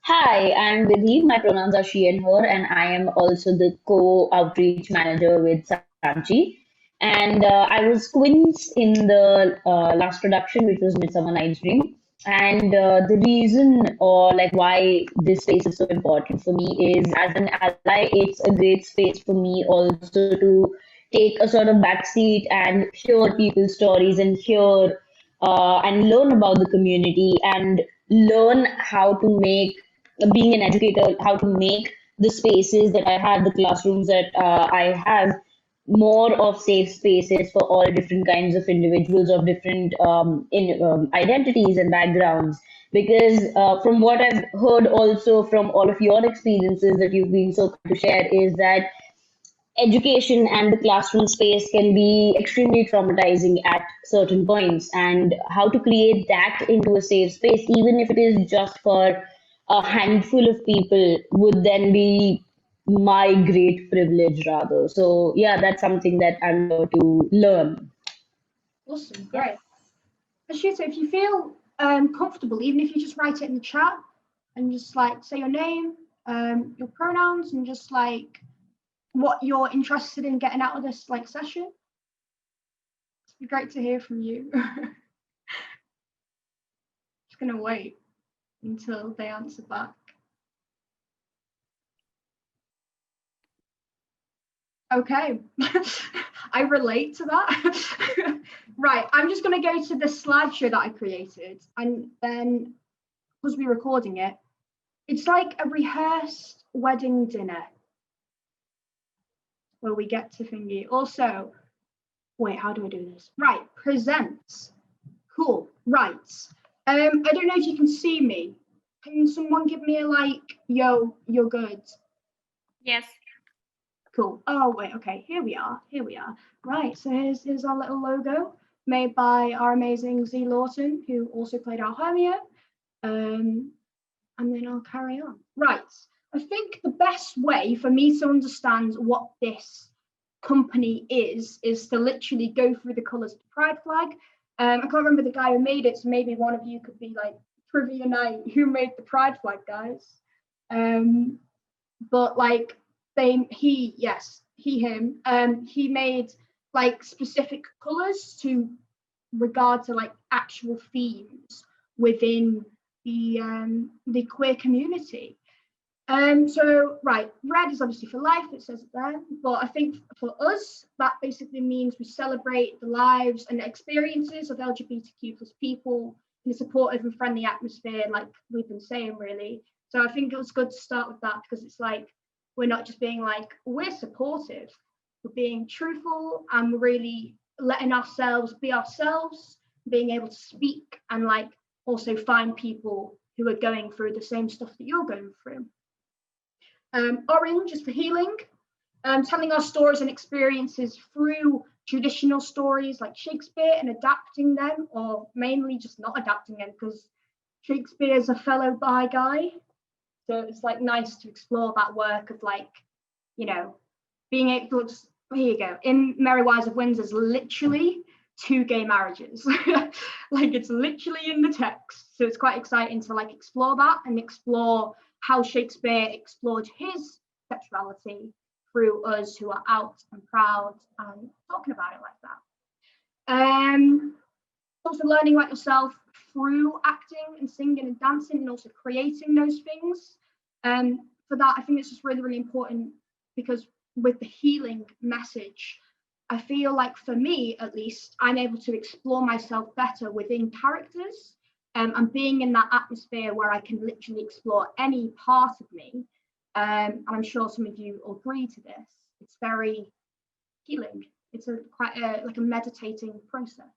Hi, I'm Vidhi. My pronouns are she and her, and I am also the co-outreach manager with Sanchi. And I was Quince in the last production, which was Midsummer Night's Dream. And the reason or like why this space is so important for me is as an ally, it's a great space for me also to take a sort of backseat and hear people's stories and hear and learn about the community and learn how to make being an educator, how to make the spaces that I have, the classrooms that I have, more of safe spaces for all different kinds of individuals of different identities and backgrounds. Because from what I've heard also from all of your experiences that you've been so kind to share, is that education and the classroom space can be extremely traumatizing at certain points, and how to create that into a safe space, even if it is just for a handful of people, would then be my great privilege rather. So yeah, that's something that I'm here to learn. Awesome, great. Ashuta, if you feel comfortable, even if you just write it in the chat and just like say your name, your pronouns, and just like what you're interested in getting out of this like session. It'd be great to hear from you. Just gonna wait until they answer back. Okay, I relate to that. Right, I'm just gonna go to the slideshow that I created, and then because we're recording it, it's like a rehearsed wedding dinner where we get to thingy. Also, wait, how do I do this? Right, presents. Cool, right. I don't know if you can see me. Can someone give me a like, yo, you're good? Yes. Cool. Oh, wait, okay, here we are, Right, so here's our little logo made by our amazing Z Lawton, who also played our Hermia. And then I'll carry on. Right, I think the best way for me to understand what this company is to literally go through the colours of the pride flag. I can't remember the guy who made it, so maybe one of you could be like trivia night, who made the pride flag, guys? But like him, he made like specific colours to regard to like actual themes within the queer community. So right, red is obviously for life, it says it there, but I think for us, that basically means we celebrate the lives and experiences of LGBTQ plus people in a supportive and friendly atmosphere, like we've been saying, really. So I think it was good to start with that, because it's like, we're not just being like, we're supportive, we're being truthful, and we're really letting ourselves be ourselves, being able to speak and like also find people who are going through the same stuff that you're going through. Orange is for healing, telling our stories and experiences through traditional stories like Shakespeare and adapting them, or mainly just not adapting them, because Shakespeare is a fellow bi guy. So it's like nice to explore that work of like, you know, being able to just, here you go. In Merry Wives of Windsor's literally 2 gay marriages. Like it's literally in the text. So it's quite exciting to like explore that and explore how Shakespeare explored his sexuality through us who are out and proud and talking about it like that. Also learning about yourself through acting and singing and dancing, and also creating those things. For that, I think it's just really, really important, because with the healing message, I feel like for me, at least, I'm able to explore myself better within characters, and being in that atmosphere where I can literally explore any part of me. And I'm sure some of you agree to this. It's very healing. It's quite like a meditating process.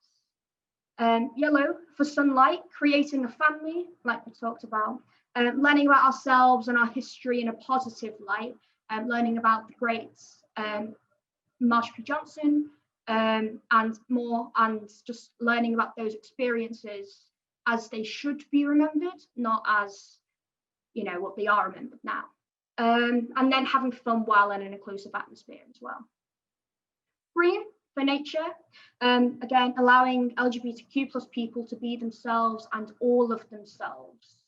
Yellow for sunlight, creating a family, like we talked about, learning about ourselves and our history in a positive light, learning about the greats, Marsha P. Johnson, and more, and just learning about those experiences as they should be remembered, not as, you know, what they are remembered now. And then having fun while in an inclusive atmosphere as well. Green for nature, again, allowing LGBTQ plus people to be themselves and all of themselves.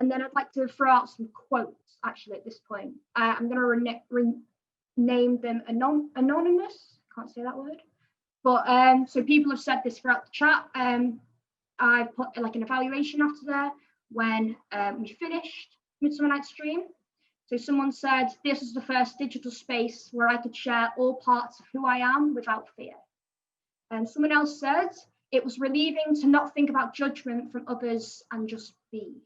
And then I'd like to throw out some quotes actually at this point. I'm going to rename them anonymous. Can't say that word. But so people have said this throughout the chat. I put like an evaluation after there when we finished Midsummer Night's Dream. So someone said, this is the first digital space where I could share all parts of who I am without fear. And someone else said, it was relieving to not think about judgment from others and just be.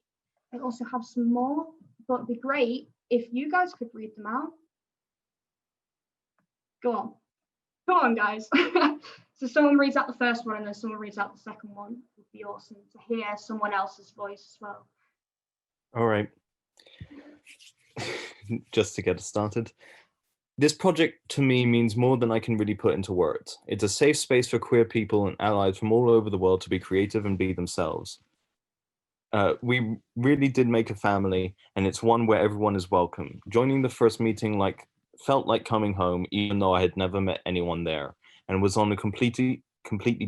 I also have some more, but it'd be great if you guys could read them out. Go on. Come on, guys. So someone reads out the first one and then someone reads out the second one. It would be awesome to hear someone else's voice as well. All right. Just to get us started. This project to me means more than I can really put into words. It's a safe space for queer people and allies from all over the world to be creative and be themselves. We really did make a family, and it's one where everyone is welcome. Joining the first meeting felt like coming home, even though I had never met anyone there and was on a completely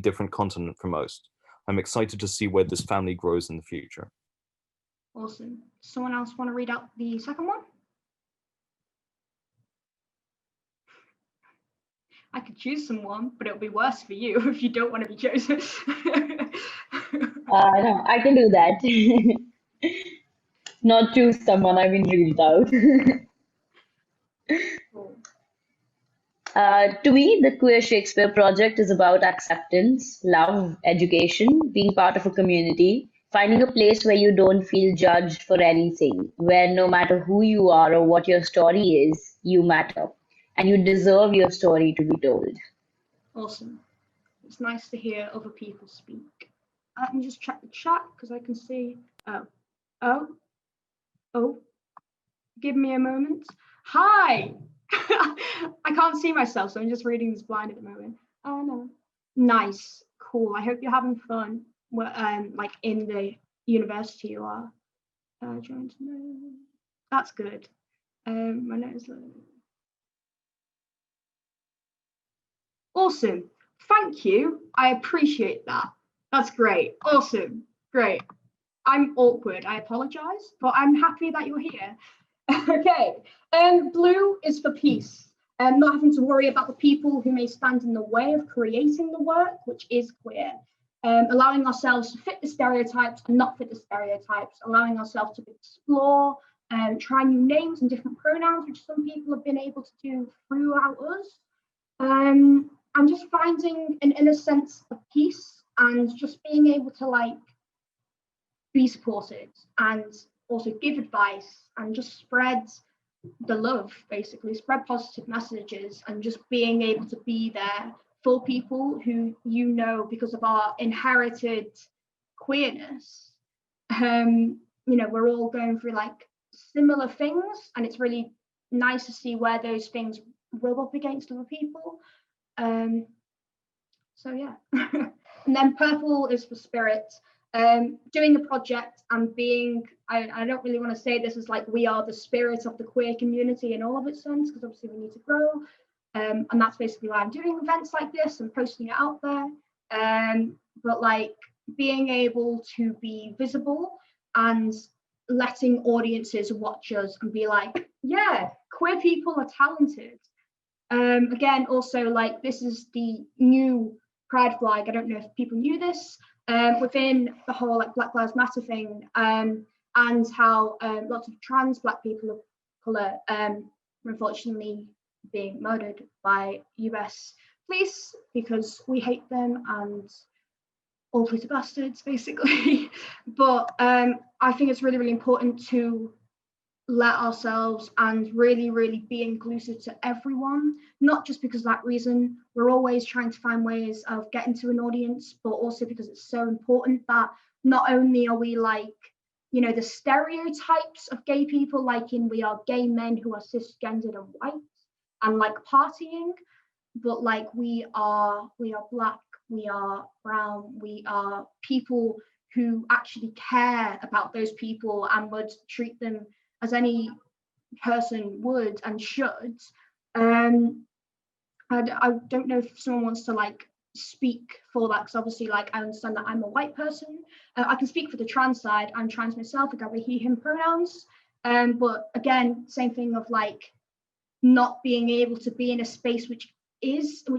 different continent from most. I'm excited to see where this family grows in the future. Awesome. Someone else want to read out the second one? I could choose someone, but it'll be worse for you if you don't want to be chosen. No, I can do that. Not choose someone, I mean read it out. Cool. To me, the Queer Shakespeare Project is about acceptance, love, education, being part of a community, finding a place where you don't feel judged for anything, where no matter who you are or what your story is, you matter, and you deserve your story to be told. Awesome. It's nice to hear other people speak. Let me just check the chat because I can see. Oh, give me a moment. Hi. I can't see myself, so I'm just reading this blind at the moment. Oh no. Nice. Cool. I hope you're having fun. Like in the university you are. Trying to know. That's good. My note is low. Awesome. Thank you. I appreciate that. That's great. Awesome. Great. I'm awkward. I apologize, but I'm happy that you're here. Okay. Blue is for peace. Not having to worry about the people who may stand in the way of creating the work, which is queer. Allowing ourselves to fit the stereotypes and not fit the stereotypes. Allowing ourselves to explore, try new names and different pronouns, which some people have been able to do throughout us. And just finding an inner sense of peace and just being able to like be supported and also give advice and just spread the love, basically spread positive messages and just being able to be there for people who, you know, because of our inherited queerness, you know, we're all going through like similar things, and it's really nice to see where those things rub up against other people. So yeah. And then purple is for spirit. Doing the project and being, I don't really want to say this as like we are the spirit of the queer community in all of its sense, because obviously we need to grow. And that's basically why I'm doing events like this and posting it out there. But like being able to be visible and letting audiences watch us and be like, yeah, queer people are talented. Again, also like this is the new pride flag. I don't know if people knew this. Within the whole like Black Lives Matter thing, and how lots of trans Black people of colour are unfortunately being murdered by US police because we hate them and all police are bastards, basically. But I think it's really, really important to let ourselves and really, really be inclusive to everyone, not just because of that reason. We're always trying to find ways of getting to an audience, but also because it's so important that not only are we like, you know, the stereotypes of gay people, like in we are gay men who are cisgendered and white and like partying, but like we are Black, we are brown, we are people who actually care about those people and would treat them as any person would and should. I don't know if someone wants to like speak for that, because obviously, like, I understand that I'm a white person. I can speak for the trans side. I'm trans myself. I go with he, him pronouns. But again, same thing of like not being able to be in a space which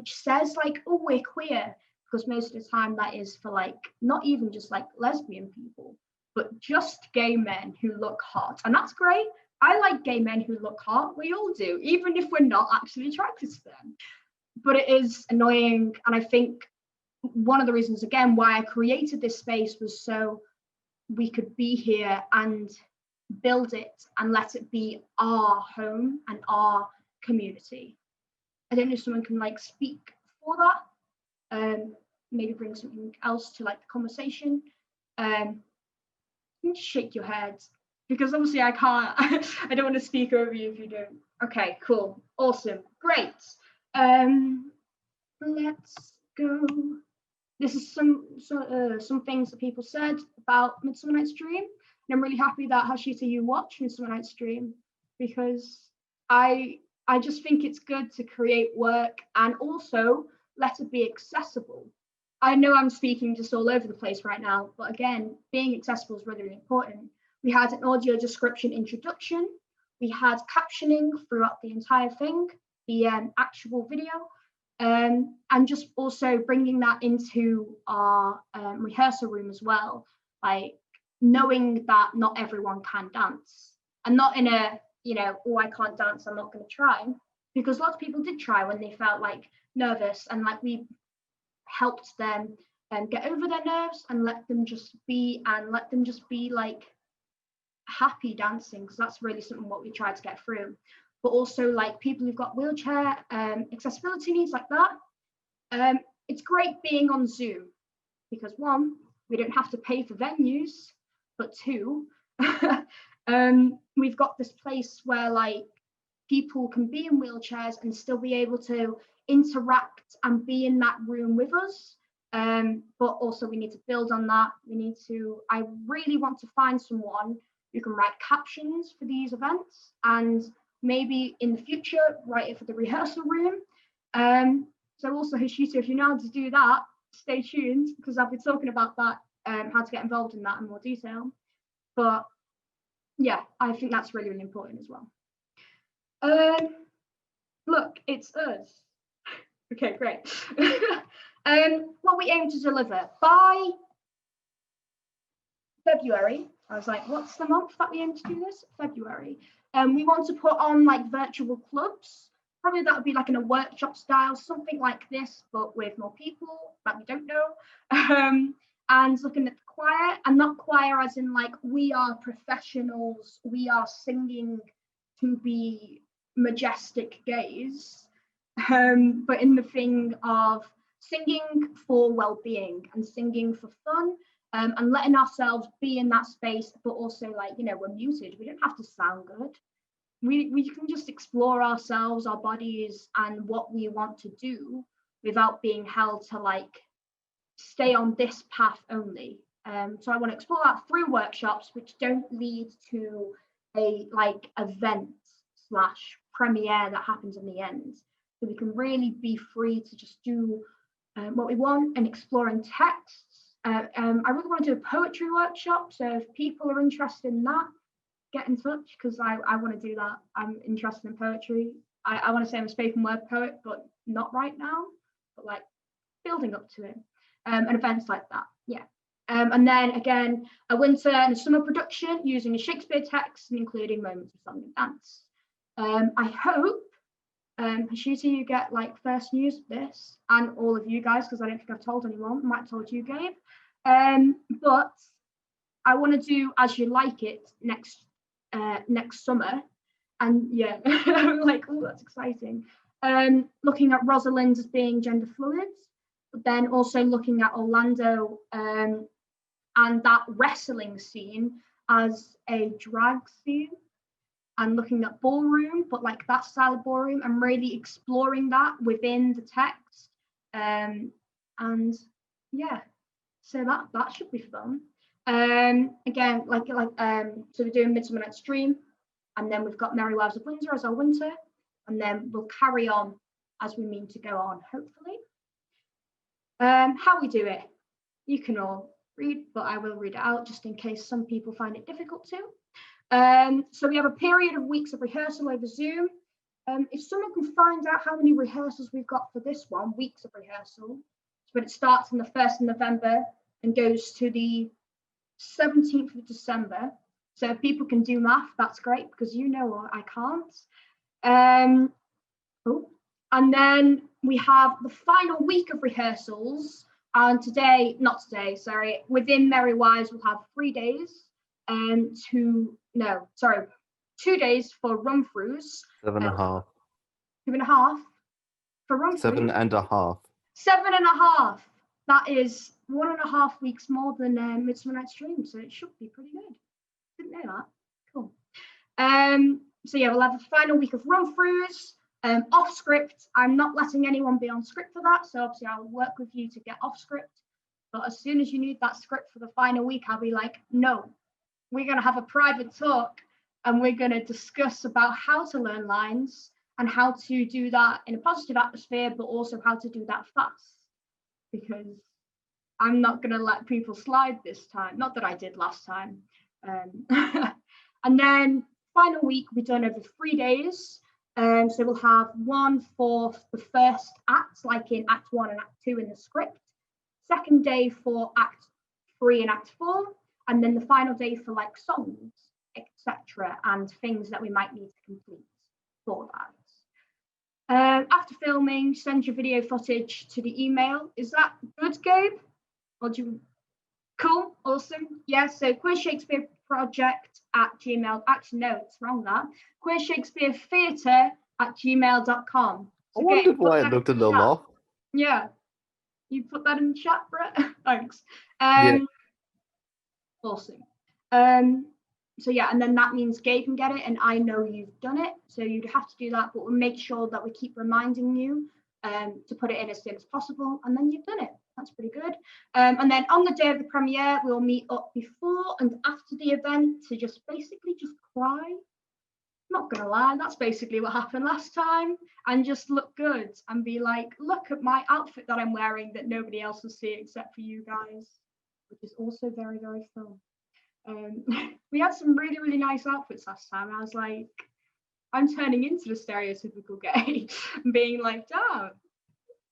says like, oh, we're queer, because most of the time that is for like not even just like lesbian people, but just gay men who look hot. And that's great. I like gay men who look hot. We all do, even if we're not actually attracted to them. But it is annoying. And I think one of the reasons, again, why I created this space was so we could be here and build it and let it be our home and our community. I don't know if someone can like speak for that, maybe bring something else to like the conversation. You can shake your head, because obviously I can't, I don't want to speak over you if you don't. Okay, cool, awesome, great. Let's go. This is some things that people said about Midsummer Night's Dream, and I'm really happy that Hashita, you watch Midsummer Night's Dream, because I just think it's good to create work and also let it be accessible. I know I'm speaking just all over the place right now, but again, being accessible is really, really important. We had an audio description introduction. We had captioning throughout the entire thing, the actual video, and just also bringing that into our rehearsal room as well, like knowing that not everyone can dance, and not in a, you know, oh, I can't dance, I'm not going to try, because lots of people did try when they felt like nervous, and like we helped them get over their nerves and let them just be like happy dancing, because that's really something what we tried to get through. But also like people who've got wheelchair accessibility needs like that. It's great being on Zoom, because one, we don't have to pay for venues, but two, we've got this place where like people can be in wheelchairs and still be able to interact and be in that room with us. But also we need to build on that. I really want to find someone who can write captions for these events, and maybe in the future write it for the rehearsal room. So also, Hashita, if you know how to do that, stay tuned, because I'll be talking about that, how to get involved in that in more detail. But yeah, I think that's really, really important as well. Look, it's us. Okay, great. What we aim to deliver by February. I was like, what's the month that we aim to do this? February. We want to put on like virtual clubs. Probably that would be like in a workshop style, something like this, but with more people that we don't know. And looking at the choir, and not choir as in like we are professionals, we are singing to be majestic gays, but in the thing of singing for well-being and singing for fun, and letting ourselves be in that space, but also like, you know, we're muted, we don't have to sound good. We can just explore ourselves, our bodies, and what we want to do without being held to like stay on this path only. So I want to explore that through workshops which don't lead to a like event / premiere that happens in the end. So we can really be free to just do what we want and exploring texts. I really want to do a poetry workshop, so if people are interested in that, get in touch, because I want to do that. I'm interested in poetry. I want to say I'm a spoken word poet, but not right now, but like building up to it, and events like that, yeah. And then again, a winter and a summer production using a Shakespeare text and including moments of song and dance. I hope, Hashita, you get like first news of this, and all of you guys, because I don't think I've told anyone. I might have told you, Gabe. But I want to do As You Like It next summer, and yeah, I'm like, oh, that's exciting. Looking at Rosalind as being gender fluid, but then also looking at Orlando and that wrestling scene as a drag scene, and looking at ballroom, but like that style of ballroom, and really exploring that within the text. And yeah, so that should be fun. Again, so we're doing Midsummer Night's Dream, and then we've got Merry Wives of Windsor as our winter, and then we'll carry on as we mean to go on, hopefully. How we do it, you can all read, but I will read it out just in case some people find it difficult to. So we have a period of weeks of rehearsal over Zoom. If someone can find out how many rehearsals we've got for this one, weeks of rehearsal, but it starts on the 1st of November and goes to the 17th of December. So if people can do math, that's great, because you know I can't. And then we have the final week of rehearsals. And within Merry Wise, we'll have 3 days and 2 days for run-throughs. 7.5. 2.5 for run-throughs. 7.5. 7.5. That is 1.5 weeks more than Midsummer Night's Dream, so it should be pretty good. Didn't know that. Cool. So yeah, we'll have a final week of run-throughs. Off script, I'm not letting anyone be on script for that, so obviously I'll work with you to get off script. But as soon as you need that script for the final week, I'll be like, no, we're going to have a private talk and we're going to discuss about how to learn lines and how to do that in a positive atmosphere, but also how to do that fast. Because I'm not going to let people slide this time. Not that I did last time. And then final week will be done over 3 days. So we'll have one for the first act, like in Act 1 and Act 2 in the script. Second day for Act 3 and Act 4. And then the final day for like songs, etc. and things that we might need to complete for that. After filming, send your video footage to the email. Is that good, Gabe? Or do you... Cool, awesome. Yeah, so Queer Shakespeare Project at Gmail. Actually, no, it's wrong that. Queer Shakespeare Theatre at gmail.com. So I wondered why it looked a little off. Yeah, you put that in the chat, Brett. Thanks. Yeah. Awesome. So yeah, and then that means Gabe can get it, and I know you've done it, so you'd have to do that, but we'll make sure that we keep reminding you to put it in as soon as possible, and then you've done it. That's pretty good. And then on the day of the premiere, we'll meet up before and after the event to just basically just cry. Not gonna lie, that's basically what happened last time, and just look good and be like, look at my outfit that I'm wearing that nobody else will see except for you guys, which is also very, very fun. We had some really, really nice outfits last time. I was like, I'm turning into the stereotypical gay and being like, damn,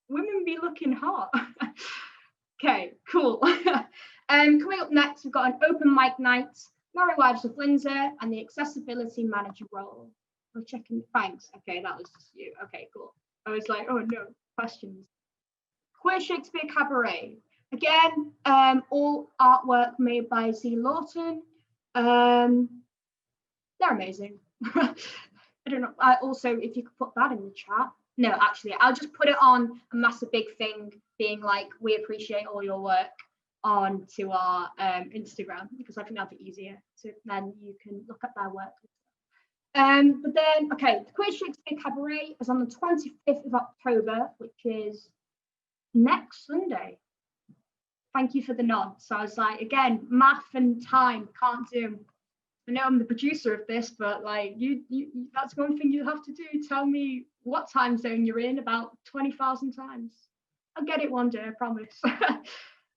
women be looking hot. Okay, cool. Coming up next, we've got an open mic night, Merry Wives of Windsor, and the accessibility manager role. We're checking. Thanks. Okay, that was just you. Okay, cool. I was like, oh no, questions. Queer Shakespeare Cabaret. Again, all artwork made by Z Lawton. They're amazing. I don't know. Also, if you could put that in the chat. No, actually, I'll just put it on a massive big thing being like, we appreciate all your work onto our Instagram, because I think that'd be easier. So then you can look at their work. But then, okay, the Queer Shakespeare Cabaret is on the 25th of October, which is next Sunday. Thank you for the nod. So I was like, again, math and time, can't do. I know I'm the producer of this, but like you that's one thing you have to do. Tell me what time zone you're in about 20,000 times. I'll get it one day, I promise. So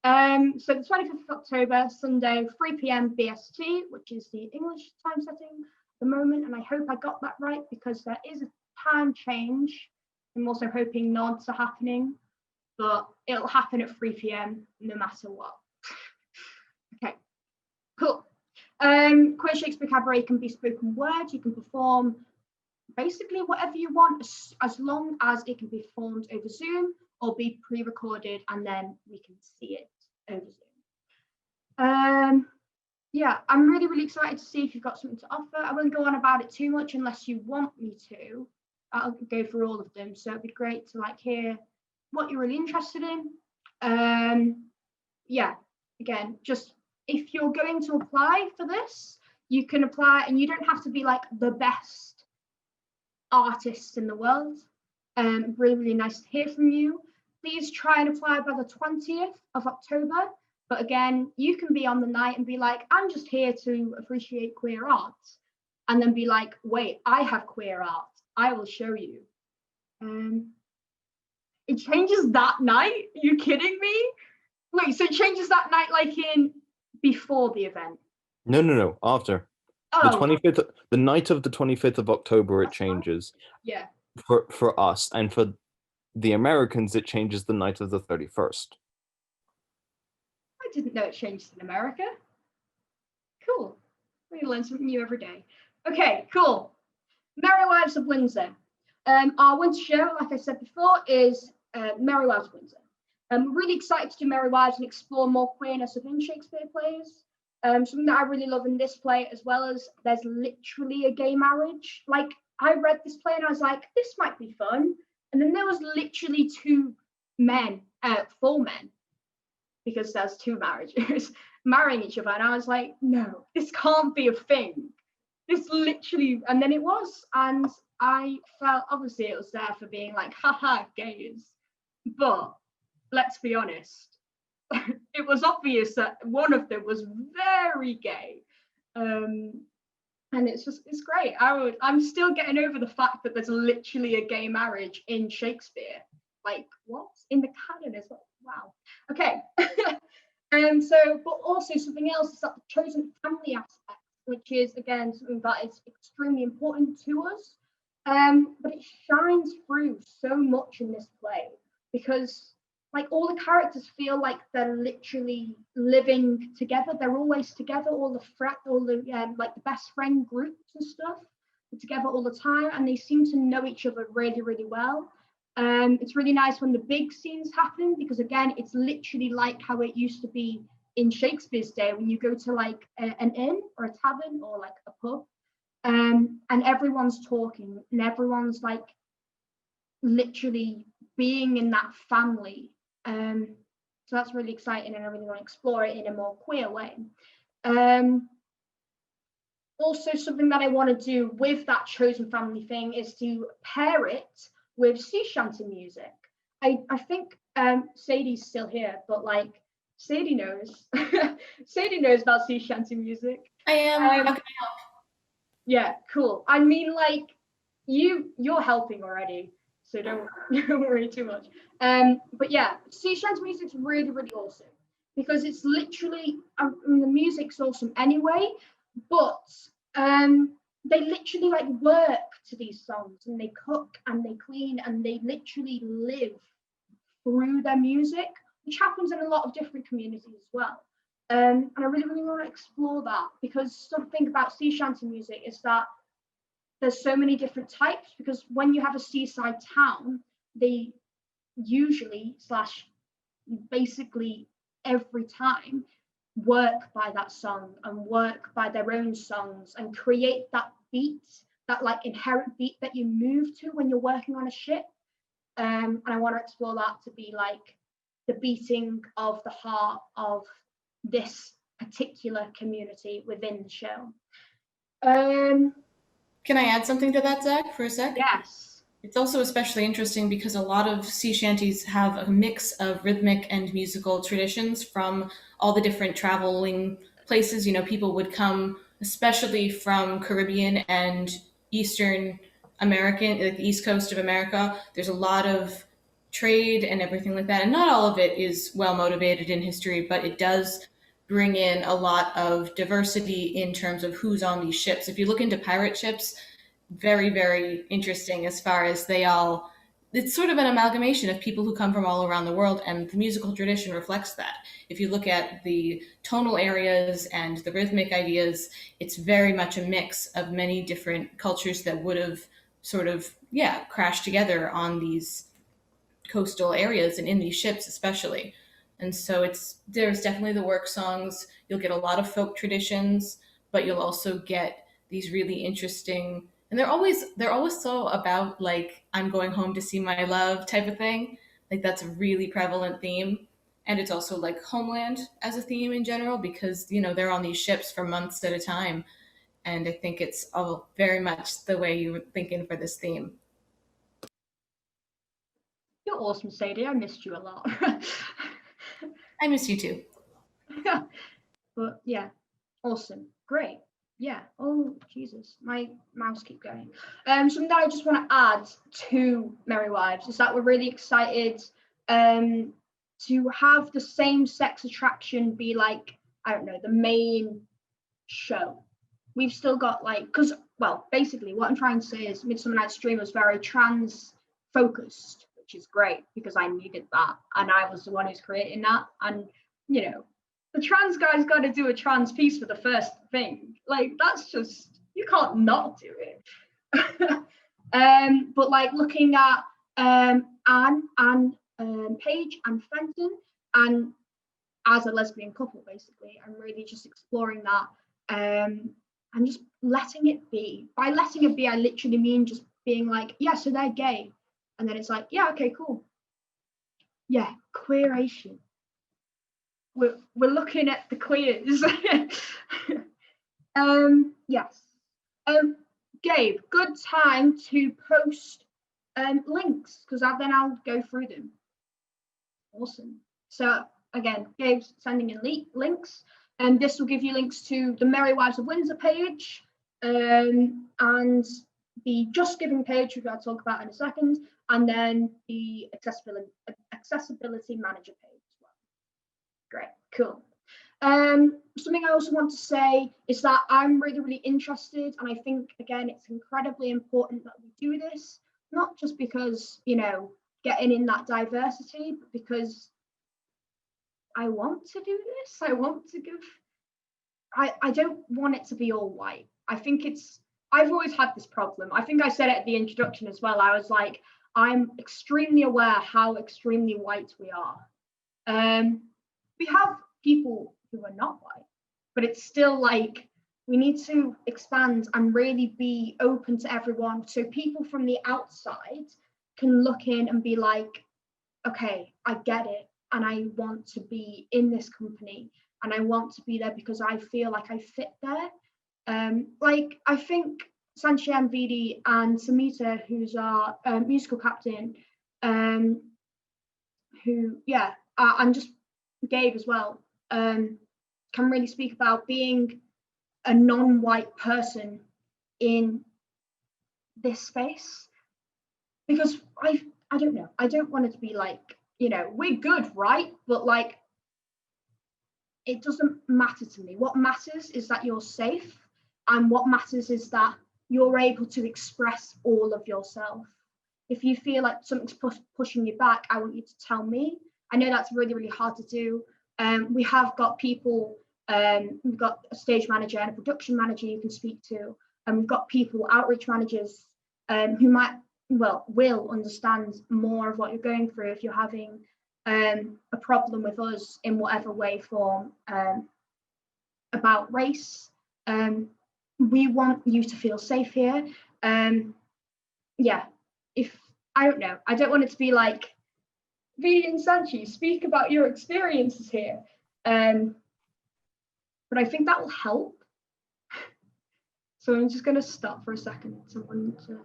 the 25th of October, Sunday, 3 p.m. BST, which is the English time setting at the moment. And I hope I got that right, because there is a time change. I'm also hoping nods are happening, but it'll happen at 3 p.m. no matter what. Okay, cool. Queer Shakespeare Cabaret can be spoken word. You can perform basically whatever you want, as long as it can be performed over Zoom or be pre-recorded and then we can see it over Zoom. Yeah, I'm really, really excited to see if you've got something to offer. I won't go on about it too much unless you want me to. I'll go through all of them. So it'd be great to like hear what you're really interested in. Yeah, again, just if you're going to apply for this, you can apply, and you don't have to be like the best artist in the world. Really, really nice to hear from you. Please try and apply by the 20th of October. But again, you can be on the night and be like, I'm just here to appreciate queer art. And then be like, wait, I have queer art. I will show you. It changes that night? Are you kidding me? Wait, so it changes that night like in before the event? No. After. The Oh, 25th, the night of the 25th of October, it changes yeah. for us, and for the Americans, it changes the night of the 31st. I didn't know it changed in America. Cool. We learn something new every day. Okay, cool. Merry Wives of Windsor. Our winter show, like I said before, is Merry Wives of Windsor. I'm really excited to do Merry Wives and explore more queerness within Shakespeare plays. Something that I really love in this play, as well as there's literally a gay marriage. Like, I read this play and I was like, this might be fun. And then there was literally two men, four men, because there's two marriages, marrying each other. And I was like, no, this can't be a thing. This literally, and then it was. And I felt, obviously it was there for being like, haha, gays. But let's be honest, it was obvious that one of them was very gay. And it's great. I'm still getting over the fact that there's literally a gay marriage in Shakespeare. Like, what? In the canon as well. Wow. Okay. But also something else is that the chosen family aspect, which is again something that is extremely important to us. But it shines through so much in this play because like all the characters feel like they're literally living together. They're always together. All the like the best friend groups and stuff are together all the time, and they seem to know each other really, really well. It's really nice when the big scenes happen because again, it's literally like how it used to be in Shakespeare's day when you go to like an inn or a tavern or like a pub, and everyone's talking and everyone's like literally being in that family. So that's really exciting, and I really want to explore it in a more queer way. Also, something that I want to do with that chosen family thing is to pair it with sea shanty music. I think Sadie's still here, but like Sadie knows. Sadie knows about sea shanty music. I am. How can I help? Yeah, cool. I mean, like you're helping already, so don't worry too much. But yeah, sea shanty music's really, really awesome because it's literally I mean, the music's awesome anyway, but they literally like work to these songs and they cook and they clean and they literally live through their music, which happens in a lot of different communities as well. And I really, really want to explore that because something about sea shanty music is that there's so many different types because when you have a seaside town, they usually / basically every time work by that song and work by their own songs and create that beat, that like inherent beat that you move to when you're working on a ship. And I want to explore that to be like the beating of the heart of this particular community within the show. Can I add something to that, Zach, for a sec? Yes. It's also especially interesting because a lot of sea shanties have a mix of rhythmic and musical traditions from all the different traveling places. You know, people would come, especially from Caribbean and Eastern American, like the East Coast of America. There's a lot of trade and everything like that. And not all of it is well motivated in history, but it does bring in a lot of diversity in terms of who's on these ships. If you look into pirate ships, very, very interesting as far as it's sort of an amalgamation of people who come from all around the world, and the musical tradition reflects that. If you look at the tonal areas and the rhythmic ideas, it's very much a mix of many different cultures that would have sort of, crashed together on these coastal areas and in these ships especially. And so there's definitely the work songs. You'll get a lot of folk traditions, but you'll also get these really interesting, and they're always so about like I'm going home to see my love type of thing. Like that's a really prevalent theme. And it's also like homeland as a theme in general because they're on these ships for months at a time. And I think it's all very much the way you were thinking for this theme. You're awesome, Sadie. I missed you a lot. I miss you too. But yeah, awesome. Great. Yeah. Oh, Jesus. My mouse keep going. Something that I just want to add to Merry Wives is that we're really excited to have the same sex attraction be like, I don't know, the main show. We've still got like, because, well, basically what I'm trying to say is Midsummer Night's Dream was very trans focused, which is great because I needed that. And I was the one who's creating that. And, you know, the trans guy's got to do a trans piece for the first thing. Like, that's just, you can't not do it. But like looking at Anne and Paige and Fenton, and as a lesbian couple, basically, I'm really just exploring that and just letting it be. By letting it be, I literally mean just being like, yeah, so they're gay. And then it's like, yeah, okay, cool. Yeah, queeration. We're looking at the queers. Yes. Gabe, good time to post links because then I'll go through them. Awesome. So again, Gabe's sending in links, and this will give you links to the Merry Wives of Windsor page and the Just Giving page, which I'll talk about in a second, and then the accessibility manager page as well. Great, cool. Something I also want to say is that I'm really, really interested, and I think, again, it's incredibly important that we do this, not just because, you know, getting in that diversity, but because I want to do this. I want to give, I don't want it to be all white. I think I've always had this problem. I think I said it at the introduction as well. I was like, I'm extremely aware how extremely white we are. We have people who are not white, but it's still like, we need to expand and really be open to everyone. So people from the outside can look in and be like, okay, I get it. And I want to be in this company and I want to be there because I feel like I fit there. Like, I think Sanchian Vidi and Samita, who's our musical captain, who, yeah, and just Gabe as well, can really speak about being a non-white person in this space. Because I don't know, I don't want it to be like, you know, we're good, right? But like, it doesn't matter to me. What matters is that you're safe. And what matters is that you're able to express all of yourself. If you feel like something's pushing you back, I want you to tell me. I know that's really, really hard to do. We have got people, we've got a stage manager and a production manager you can speak to. And we've got people, outreach managers, who will understand more of what you're going through if you're having a problem with us in whatever way, form, about race. We want you to feel safe here. Yeah, if, I don't know, I don't want it to be like, Vidi and Sanchi, speak about your experiences here. But I think that will help. So I'm just going to stop for a second. Someone to...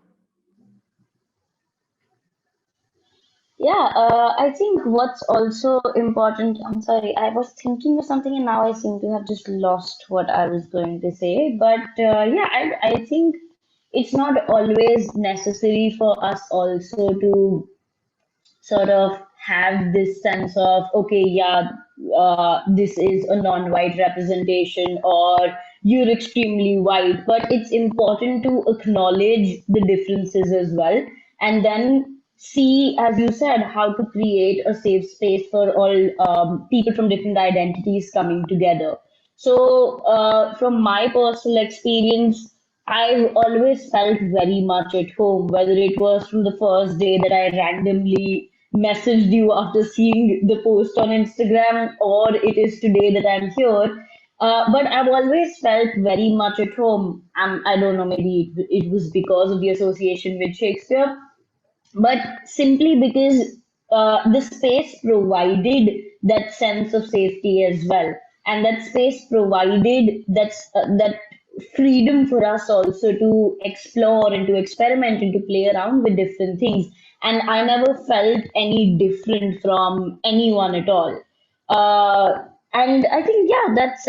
Yeah, I think what's also important, I'm sorry, I was thinking of something and now I seem to have just lost what I was going to say. But yeah, I think it's not always necessary for us also to sort of have this sense of, okay, yeah, this is a non-white representation or you're extremely white, but it's important to acknowledge the differences as well, and then see, as you said, how to create a safe space for all people from different identities coming together. So from my personal experience, I've always felt very much at home, whether it was from the first day that I randomly messaged you after seeing the post on Instagram, or it is today that I'm here. But I've always felt very much at home. I don't know, maybe it was because of the association with Shakespeare, but simply because the space provided that sense of safety as well, and that space provided that freedom for us also to explore and to experiment and to play around with different things. And I never felt any different from anyone at all. And I think, yeah, that's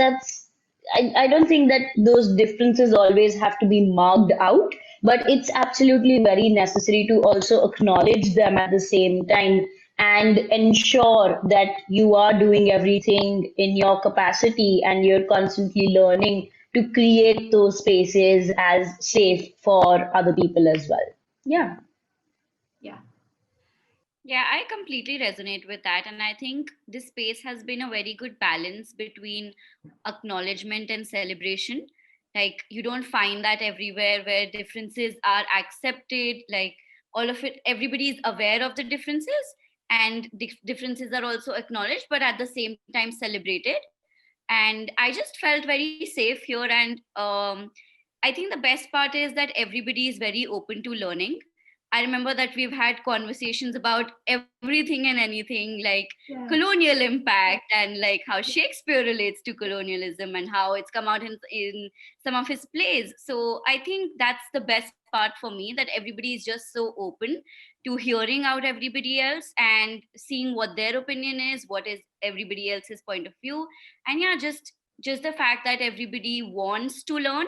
I don't think that those differences always have to be marked out, but it's absolutely very necessary to also acknowledge them at the same time and ensure that you are doing everything in your capacity and you're constantly learning to create those spaces as safe for other people as well. Yeah. Yeah. Yeah, I completely resonate with that. And I think this space has been a very good balance between acknowledgement and celebration. Like, you don't find that everywhere where differences are accepted, like, all of it, everybody is aware of the differences, and the differences are also acknowledged, but at the same time celebrated. And I just felt very safe here. And I think the best part is that everybody is very open to learning. I remember that we've had conversations about everything and anything, like Yeah. colonial impact and like how Shakespeare relates to colonialism and how it's come out in some of his plays. So I think that's the best part for me, that everybody is just so open to hearing out everybody else and seeing what their opinion is, what is everybody else's point of view. And yeah, just the fact that everybody wants to learn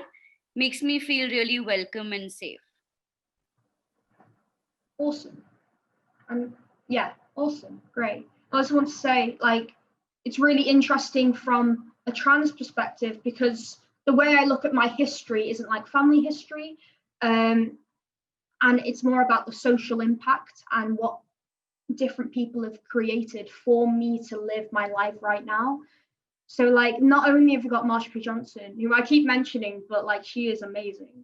makes me feel really welcome and safe. Awesome. Yeah, awesome. Great. I also want to say, like, it's really interesting from a trans perspective, because the way I look at my history isn't like family history. And it's more about the social impact and what different people have created for me to live my life right now. So, like, not only have we got Marsha P. Johnson, who I keep mentioning, but like, she is amazing.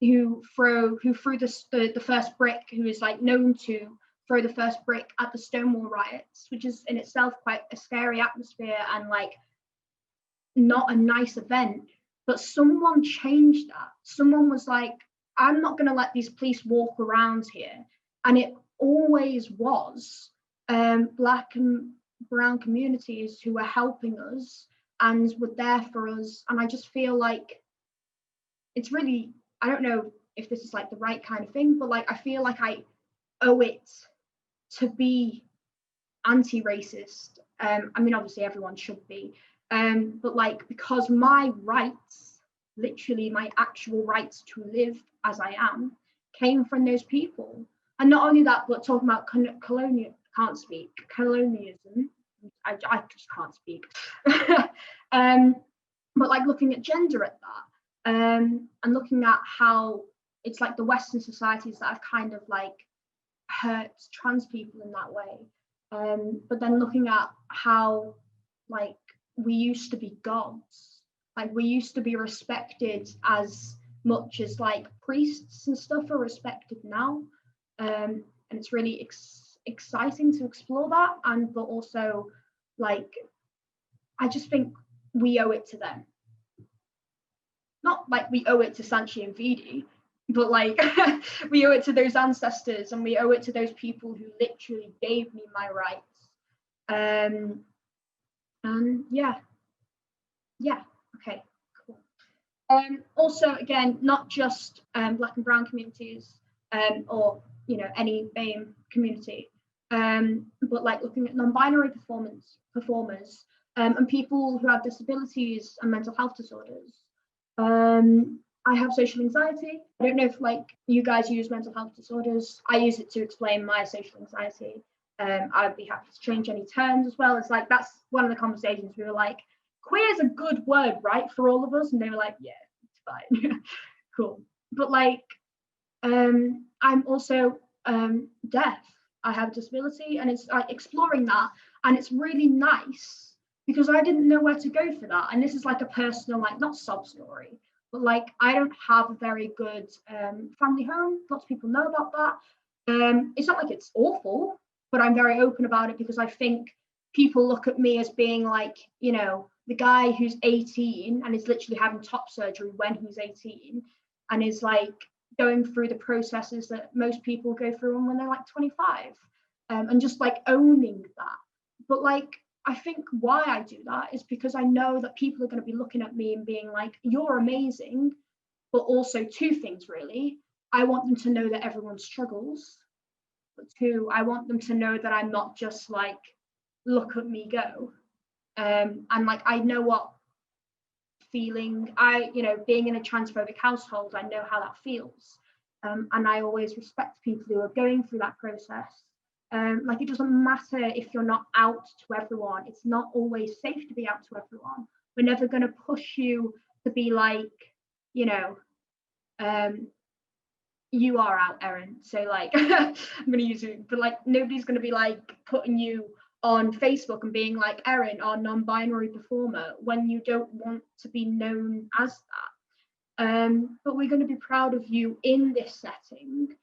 Who threw the first brick, who is like known to throw the first brick at the Stonewall riots, which is in itself quite a scary atmosphere and like not a nice event. But someone changed that. Someone was like, I'm not going to let these police walk around here. And it always was Black and brown communities who were helping us and were there for us. And I just feel like it's really, I don't know if this is like the right kind of thing, but like I feel like I owe it to be anti-racist. I mean, obviously everyone should be, but like, because my rights, literally my actual rights to live as I am, came from those people. And not only that, but talking about colonialism, I just can't speak. But like looking at gender at that, and looking at how it's like the Western societies that have kind of like hurt trans people in that way. But then looking at how like we used to be gods, like we used to be respected as much as like priests and stuff are respected now. And it's really exciting to explore that. And but also like I just think we owe it to them. Not like we owe it to Sanchi and Vidi, but like we owe it to those ancestors, and we owe it to those people who literally gave me my rights. And yeah, okay, cool. Also, again, not just Black and brown communities, or you know, any BAME community, but like looking at non-binary performers, and people who have disabilities and mental health disorders. I have social anxiety. I don't know if like you guys use mental health disorders. I use it to explain my social anxiety. I'd be happy to change any terms as well. It's like, that's one of the conversations. We were like, queer is a good word, right, for all of us? And they were like, yeah, it's fine. Cool. But like, I'm also deaf. I have a disability, and it's like exploring that. And it's really nice because I didn't know where to go for that. And this is like a personal, like, not sob story, but like, I don't have a very good family home. Lots of people know about that. It's not like it's awful, but I'm very open about it because I think people look at me as being like, you know, the guy who's 18 and is literally having top surgery when he's 18 and is like going through the processes that most people go through when they're like 25, and just like owning that. But like, I think why I do that is because I know that people are going to be looking at me and being like, you're amazing, but also two things really. I want them to know that everyone struggles, but two, I want them to know that I'm not just like, look at me go. And like, I know what feeling, being in a transphobic household, I know how that feels. And I always respect people who are going through that process. Like, it doesn't matter if you're not out to everyone. It's not always safe to be out to everyone. We're never going to push you to be like, you are out, Erin. So like, I'm going to use it, but like, nobody's going to be like putting you on Facebook and being like, Erin, our non-binary performer, when you don't want to be known as that. But we're going to be proud of you in this setting,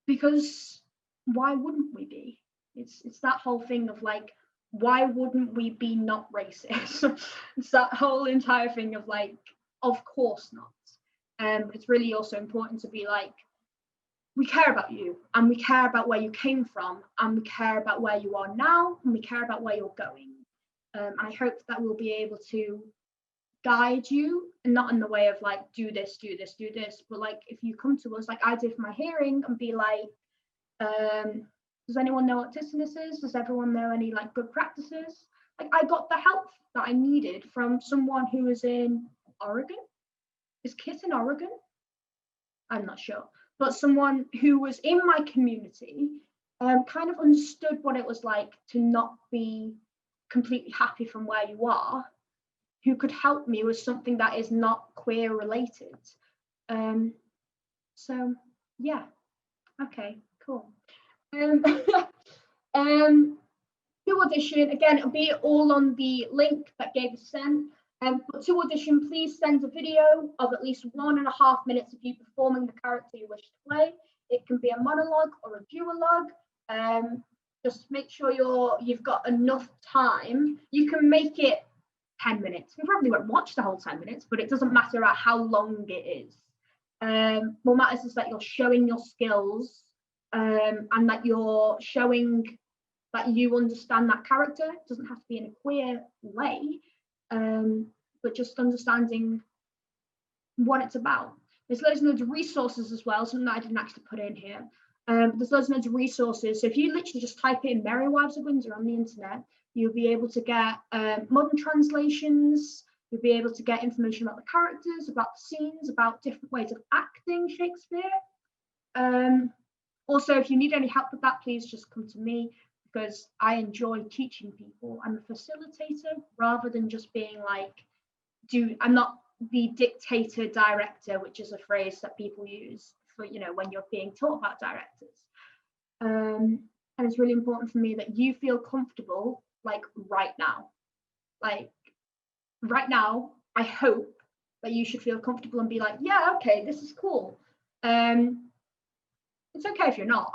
because why wouldn't we be? It's that whole thing of like, why wouldn't we be not racist? It's that whole entire thing of like, of course not. But it's really also important to be like, we care about you, and we care about where you came from, and we care about where you are now, and we care about where you're going. And I hope that we'll be able to guide you, and not in the way of like, do this, do this, do this, but like, if you come to us like I did for my hearing and be like, does anyone know what dissonance is? Does everyone know any like good practices? Like, I got the help that I needed from someone who was in Oregon. Is Kit in Oregon? I'm not sure. But someone who was in my community kind of understood what it was like to not be completely happy from where you are, who could help me with something that is not queer related. So yeah, okay, cool. To audition, again, it'll be all on the link that Gabe has sent. But to audition, please send a video of at least 1.5 minutes of you performing the character you wish to play. It can be a monologue or a duologue. Just make sure you've got enough time. You can make it 10 minutes. We probably won't watch the whole 10 minutes, but it doesn't matter about how long it is. What matters is that you're showing your skills, and that you're showing that you understand that character. It doesn't have to be in a queer way, but just understanding what it's about. There's loads and loads of resources as well, something that I didn't actually put in here. There's loads and loads of resources. So if you literally just type in Merry Wives of Windsor on the internet, you'll be able to get modern translations. You'll be able to get information about the characters, about the scenes, about different ways of acting Shakespeare. Also, if you need any help with that, please just come to me, because I enjoy teaching people. I'm a facilitator rather than just being like, I'm not the dictator director, which is a phrase that people use for, when you're being taught about directors. And it's really important for me that you feel comfortable, like right now. Like right now, I hope that you should feel comfortable and be like, yeah, okay, this is cool. It's okay if you're not,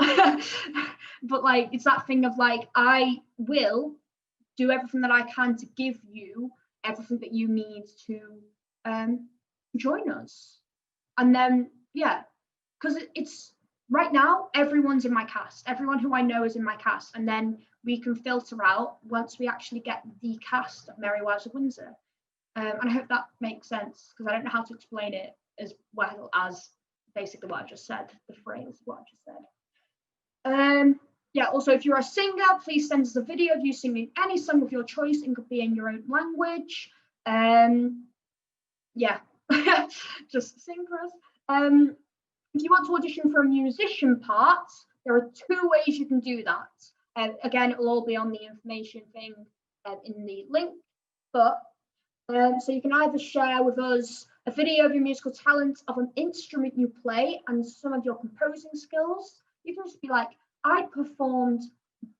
but like, it's that thing of like, I will do everything that I can to give you everything that you need to join us. And then, yeah, because it's right now, everyone's in my cast. Everyone who I know is in my cast. And then we can filter out once we actually get the cast of Merry Wives of Windsor. And I hope that makes sense, because I don't know how to explain it as well as basically what I just said, the phrase, what I just said. Yeah, also, if you're a singer, please send us a video of you singing any song of your choice. It could be in your own language. Yeah, just sing for us. If you want to audition for a musician part, there are 2 ways you can do that. Again, it will all be on the information thing in the link. But so you can either share with us a video of your musical talent, of an instrument you play, and some of your composing skills. You can just be like, I performed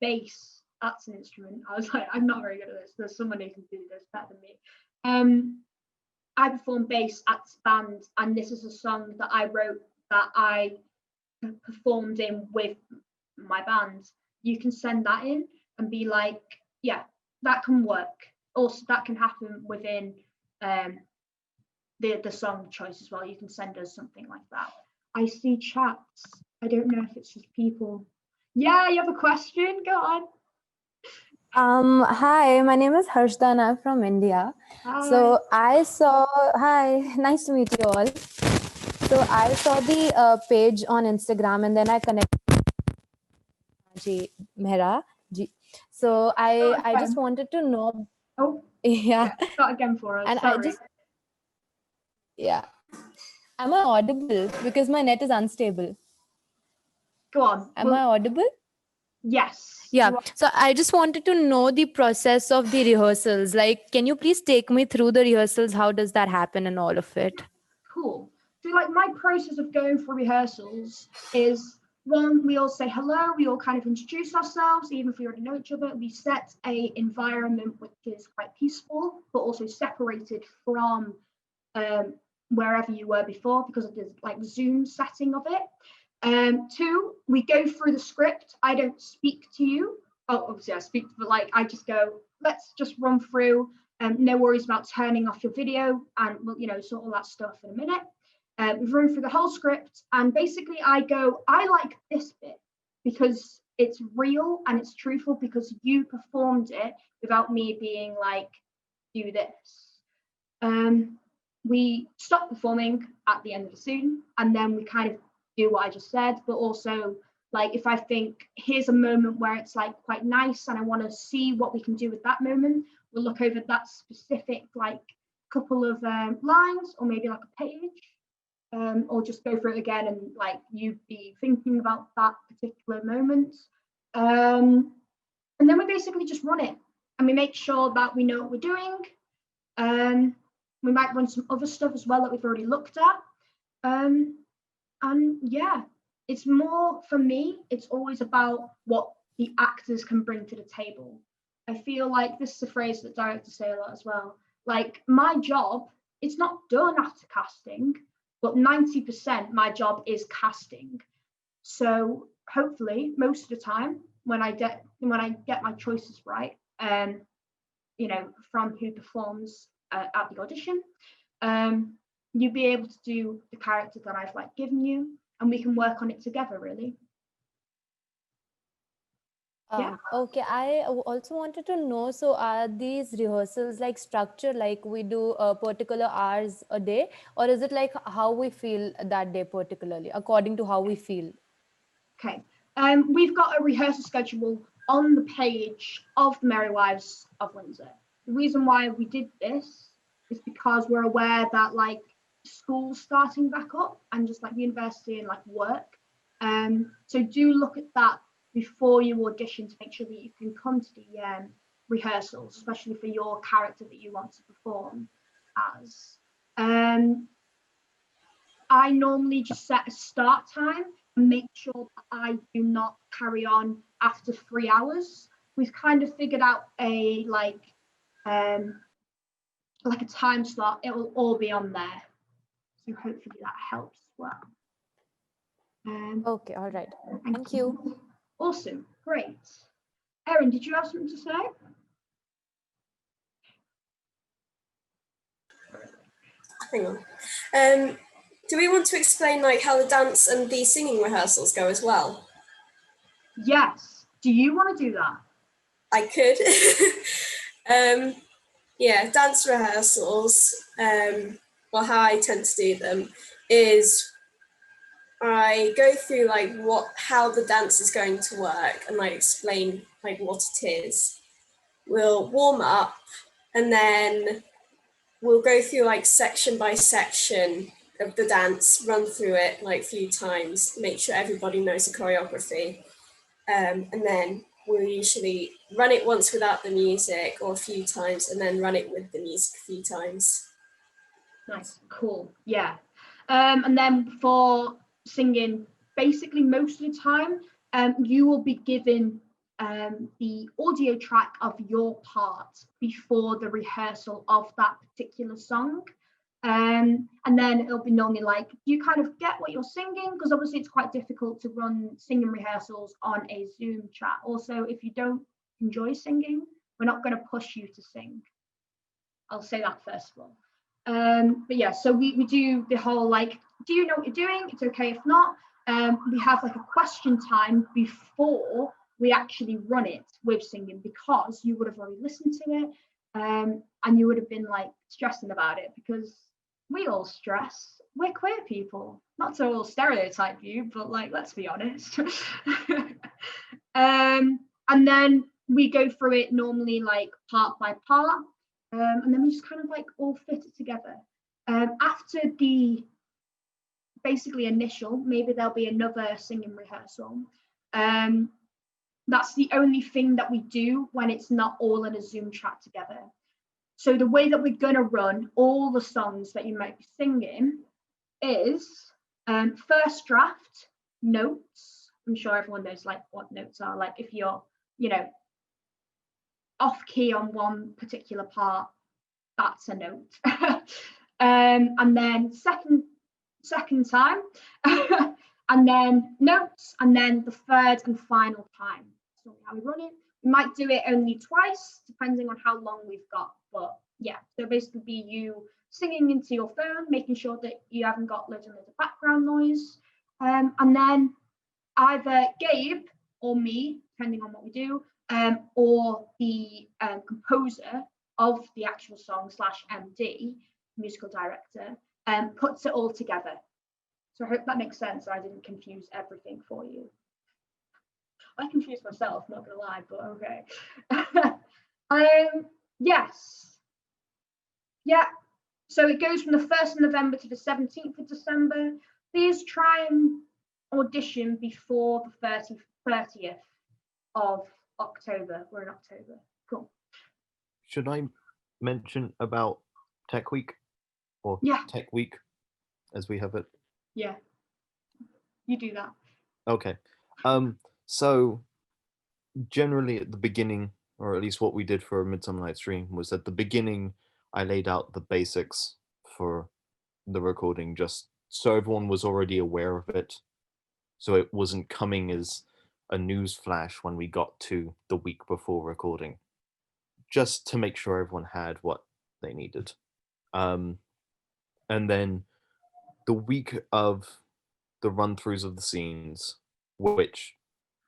bass. That's an instrument. I was like, I'm not very good at this. There's someone who can do this better than me. I performed bass at this band, and this is a song that I wrote that I performed in with my band. You can send that in and be like, yeah, that can work. Also, that can happen within the song choice as well. You can send us something like that. I see chats. I don't know if it's just people. Yeah, you have a question? Go on. Hi, my name is Harshda and I'm from India. Hi. So hi, nice to meet you all. So I saw the page on Instagram and then I connected Ji Mehra. Ji. So I just wanted to know. Oh, Yeah. Start again for us. And Sorry. Yeah. Am I audible? Because my net is unstable. Go on. Am I audible? Yes. Yeah. you are. So I just wanted to know the process of the rehearsals. Like, can you please take me through the rehearsals? How does that happen and all of it? Cool. So like my process of going for rehearsals is, one, we all say hello, we all kind of introduce ourselves, even if we already know each other. We set a environment which is quite peaceful, but also separated from wherever you were before because of the like Zoom setting of it. Two, we go through the script. I don't speak to you. Oh, obviously I speak, but like I just go, let's just run through. No worries about turning off your video, and we'll, you know, sort all that stuff in a minute. We've run through the whole script, and basically I go, I like this bit because it's real and it's truthful because you performed it without me being like, do this. We stop performing at the end of the scene, and then we kind of do what I just said, but also like if I think here's a moment where it's like quite nice and I want to see what we can do with that moment, we'll look over that specific like couple of lines or maybe like a page, or just go through it again and like you be thinking about that particular moment. And then we basically just run it and we make sure that we know what we're doing. We might run some other stuff as well that we've already looked at. And yeah, it's more for me, it's always about what the actors can bring to the table. I feel like this is a phrase that directors say a lot as well. Like my job, it's not done after casting, but 90% my job is casting. So hopefully most of the time when I get my choices right, you know, from who performs at the audition, you'll be able to do the character that I've like given you, and we can work on it together really. Yeah. Okay, I also wanted to know, so are these rehearsals like structured, like we do particular hours a day, or is it like how we feel that day particularly, according to how we feel? Okay. We've got a rehearsal schedule on the page of the Merry Wives of Windsor. The reason why we did this is because we're aware that like school's starting back up and just like university and like work. So do look at that before you audition to make sure that you can come to the rehearsals, especially for your character that you want to perform as. I normally just set a start time and make sure that I do not carry on after 3 hours. We've kind of figured out a like a time slot. It will all be on there. So hopefully that helps as well. Okay, all right. Thank you. Awesome, great. Erin, did you have something to say? Hang on. Do we want to explain like how the dance and the singing rehearsals go as well? Yes. Do you want to do that? I could. Yeah, dance rehearsals, well, how I tend to do them is I go through like how the dance is going to work and like explain like what it is. We'll warm up and then we'll go through like section by section of the dance, run through it like a few times, make sure everybody knows the choreography. And then we'll usually run it once without the music or a few times and then run it with the music a few times. Nice, cool, yeah. And then for singing, basically most of the time, you will be given the audio track of your part before the rehearsal of that particular song. And then it'll be normally like, you kind of get what you're singing, because obviously it's quite difficult to run singing rehearsals on a Zoom chat. Also, if you don't enjoy singing, we're not going to push you to sing. I'll say that first of all. But yeah, so we do the whole like, do you know what you're doing? It's okay if not. We have like a question time before we actually run it with singing, because you would have already listened to it, and you would have been like stressing about it, because we all stress. We're queer people, not to all stereotype you, but like, let's be honest. And then we go through it normally like part by part. And then we just kind of like all fit it together. After the basically initial, maybe there'll be another singing rehearsal. That's the only thing that we do when it's not all in a Zoom chat together. So the way that we're going to run all the songs that you might be singing is first draft, notes. I'm sure everyone knows like what notes are. Like if you're, you know, off key on one particular part, that's a note. And then second time, and then notes, and then the third and final time. So how we run it. We might do it only twice, depending on how long we've got. But yeah, so basically be you singing into your phone, making sure that you haven't got loads and loads of background noise. And then either Gabe or me, depending on what we do, or the composer of the actual song / MD, musical director, puts it all together. So I hope that makes sense. I didn't confuse everything for you. I confused myself, not gonna lie, but okay. Yes. Yeah. So it goes from the 1st of November to the 17th of December. Please try and audition before the 30th of October. We're in October. Cool. Should I mention about Tech Week or Tech Week as we have it? Yeah. You do that. Okay. So generally at the beginning, or at least what we did for Midsummer Night's Dream, was at the beginning I laid out the basics for the recording just so everyone was already aware of it. So it wasn't coming as a news flash when we got to the week before recording, just to make sure everyone had what they needed. And then the week of the run-throughs of the scenes, which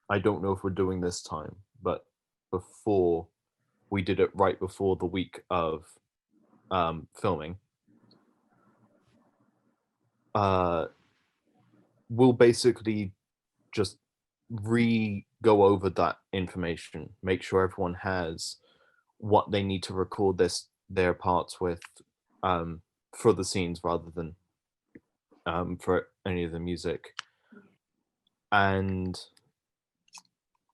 I don't know if we're doing this time, but before we did it right before the week of filming, we'll basically just go over that information, make sure everyone has what they need to record their parts with for the scenes rather than for any of the music. And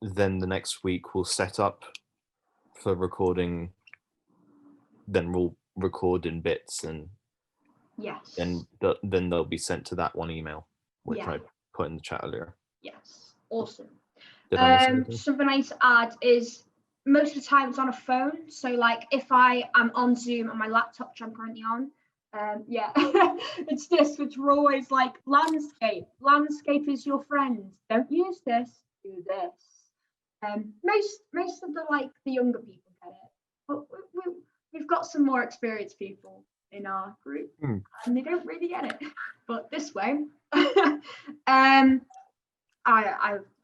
then the next week we'll set up for recording, then we'll record in bits, and yes, and then they'll be sent to that one email which I put in the chat earlier. Yes, awesome. Did I miss anything? Something I need to add is most of the time it's on a phone. So like if I am on Zoom on my laptop, which I'm currently on, it's this, which we're always like, landscape is your friend. Don't use this, do this. Most of the younger people get it, but we've got some more experienced people in our group, and they don't really get it. But this way, I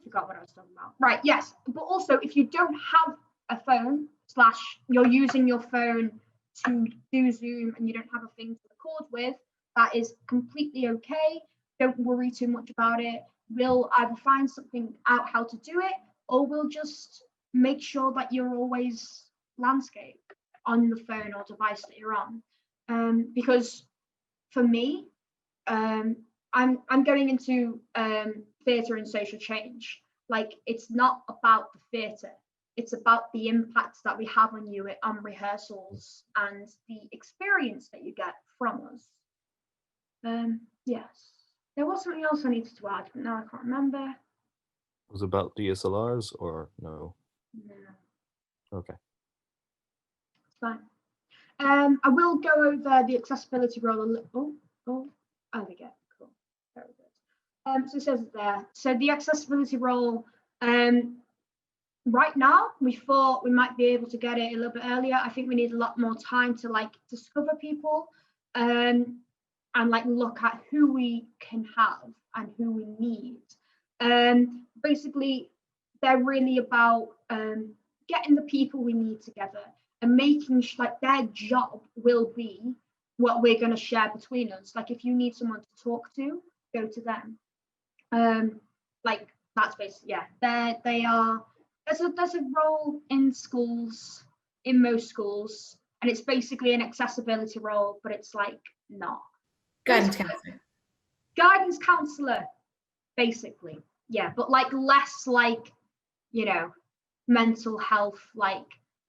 forgot what I was talking about. Right, yes, but also if you don't have a phone / you're using your phone to do Zoom and you don't have a thing to record with, that is completely okay. Don't worry too much about it. We'll either find something out how to do it, or we'll just make sure that you're always landscape on the phone or device that you're on. Because for me, I'm going into theatre and social change. Like, it's not about the theatre. It's about the impacts that we have on you on rehearsals and the experience that you get from us. Yes. There was something else I needed to add, but now I can't remember. Was it about DSLRs or no? No. Okay. It's fine. I will go over the accessibility role a little. Oh, there we go. Cool. Very good. So it says it there. So the accessibility role, right now, we thought we might be able to get it a little bit earlier. I think we need a lot more time to like discover people and like look at who we can have and who we need. Basically, they're really about getting the people we need together and making like their job will be what we're going to share between us. Like, if you need someone to talk to, go to them. Like, that's basically, yeah, they are. There's a role in schools, in most schools, and it's basically an accessibility role, but it's like not. Guidance counselor. Guidance counselor, basically. Yeah, but like less like, you know, mental health, like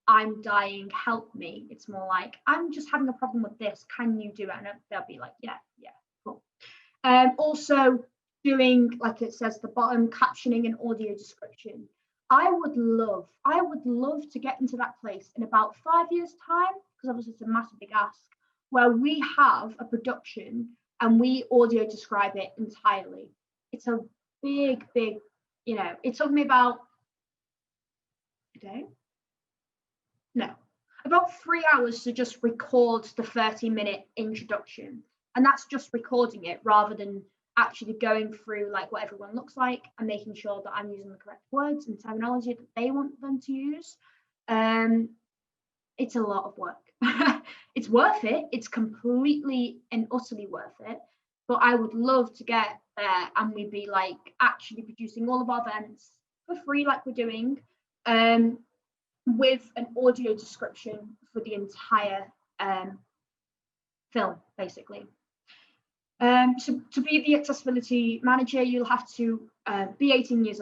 I'm dying, help me. It's more like I'm just having a problem with this. Can you do it? And they'll be like, yeah, cool. Also doing, like it says at the bottom, captioning and audio description. I would love to get into that place in about 5 years' time, because obviously it's a massive big ask, where we have a production and we audio describe it entirely. It's a big, you know, it took me about a day? No, about 3 hours to just record the 30-minute introduction. And that's just recording it rather than actually going through like what everyone looks like and making sure that I'm using the correct words and terminology that they want them to use. It's a lot of work. It's worth it. It's completely and utterly worth it. But I would love to get there and we'd be like actually producing all of our events for free like we're doing, with an audio description for the entire film, basically. To be the accessibility manager, you'll have to be 18 years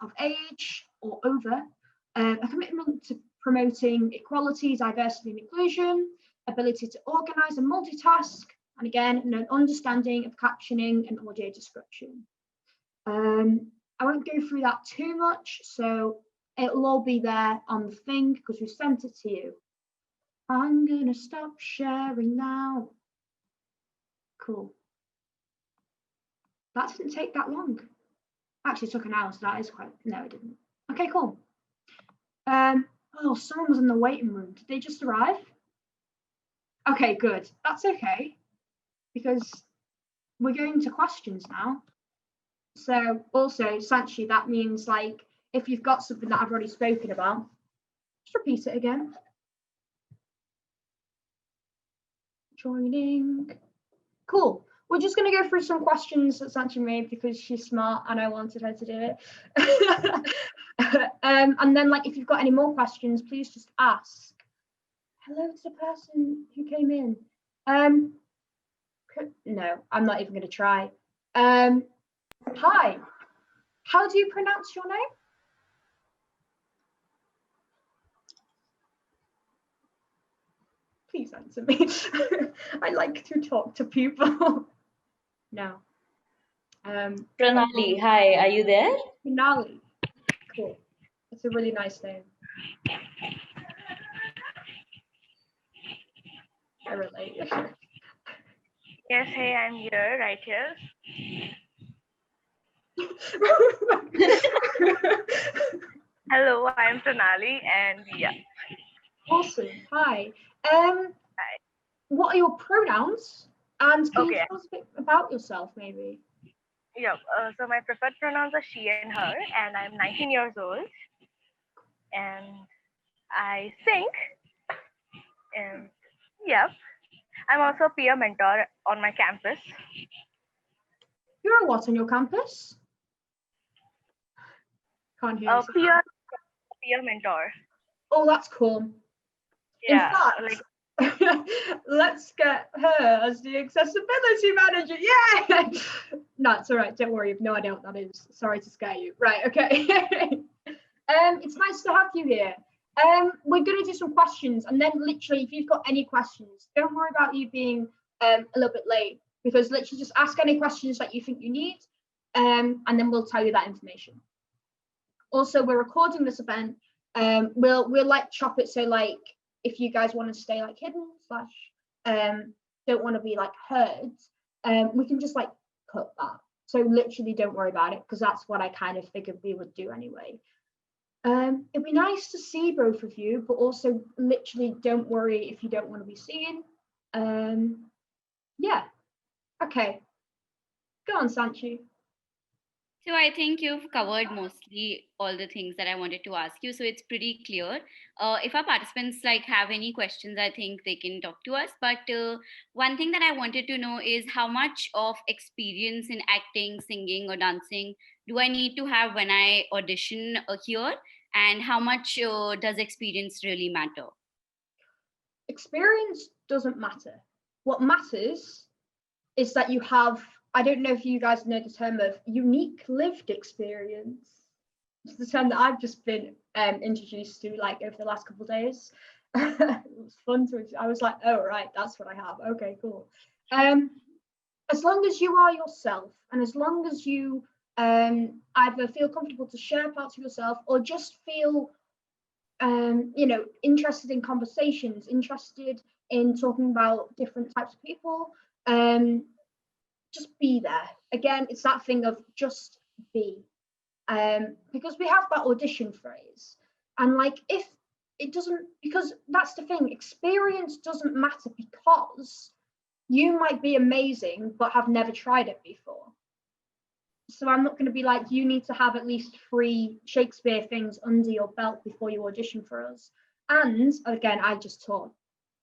of age or over, a commitment to promoting equality, diversity and inclusion, ability to organise and multitask, and again, an understanding of captioning and audio description. I won't go through that too much, so it'll all be there on the thing because we sent it to you. I'm gonna stop sharing now. Cool. That didn't take that long. Actually, it took an hour, so that is quite, no, it didn't. Okay, cool. Oh, someone was in the waiting room. Did they just arrive? Okay, good. That's okay, because we're going to questions now. So also, Sanchi, that means like, if you've got something that I've already spoken about, just repeat it again. Joining. Cool. We're just going to go through some questions that Sanchi made because she's smart and I wanted her to do it. And then, like, if you've got any more questions, please just ask. Hello to the person who came in. No, I'm not even going to try. Hi. How do you pronounce your name? Please answer me. I like to talk to people. No. Pranali, hi, are you there? Pranali. Cool. It's a really nice name. I relate. Yes, hey, I'm here, right here. Hello, I'm Pranali, and yeah. Awesome. Hi. What are your pronouns? And can you tell us a bit about yourself, maybe? Yeah. So my preferred pronouns are she and her, and I'm 19 years old, and I sing. And yeah, I'm also a peer mentor on my campus. You're a what on your campus? Can't hear you. Peer mentor. Oh, that's cool. Yeah, in fact, let's get her as the accessibility manager. Yeah. No, it's all right. Don't worry. You've no idea what that is. Sorry to scare you. Right. Okay. It's nice to have you here. We're going to do some questions, and then literally, if you've got any questions, don't worry about you being a little bit late, because literally just ask any questions that you think you need, and then we'll tell you that information. Also, we're recording this event. We'll like chop it so like if you guys want to stay like hidden / don't want to be like heard, we can just like cut that. So literally don't worry about it, because that's what I kind of figured we would do anyway. It'd be nice to see both of you, but also literally don't worry if you don't want to be seen. Yeah. Okay. Go on, Sanchi. So I think you've covered mostly all the things that I wanted to ask you. So it's pretty clear. If our participants like have any questions, I think they can talk to us. But one thing that I wanted to know is how much of experience in acting, singing, or dancing do I need to have when I audition here? And how much does experience really matter? Experience doesn't matter. What matters is that you have, I don't know if you guys know the term of unique lived experience. It's the term that I've just been introduced to like over the last couple of days. It was fun to, I was like, oh, right, that's what I have. Okay, cool. As long as you are yourself, and as long as you either feel comfortable to share parts of yourself or just feel interested in conversations, interested in talking about different types of people, just be there. Again, it's that thing of just be, because we have that audition phrase, and like if it doesn't, because that's the thing, experience doesn't matter, because you might be amazing but have never tried it before. So I'm not going to be like, you need to have at least 3 Shakespeare things under your belt before you audition for us. And again, I just taught,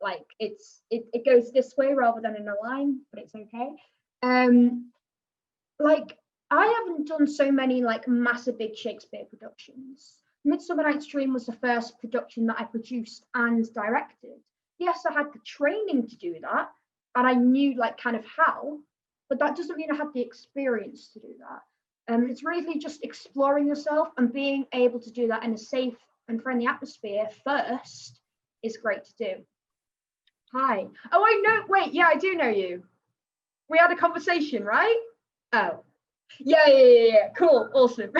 like it goes this way rather than in a line, but it's okay. Like I haven't done so many like massive big Shakespeare productions. Midsummer Night's Dream was the first production that I produced and directed. Yes, I had the training to do that, and I knew like kind of how, but that doesn't mean I had the experience to do that. It's really just exploring yourself, and being able to do that in a safe and friendly atmosphere first is great to do. Hi. Oh, I know. Wait, yeah, I do know you. We had a conversation, right? Oh, yeah. Cool. Awesome.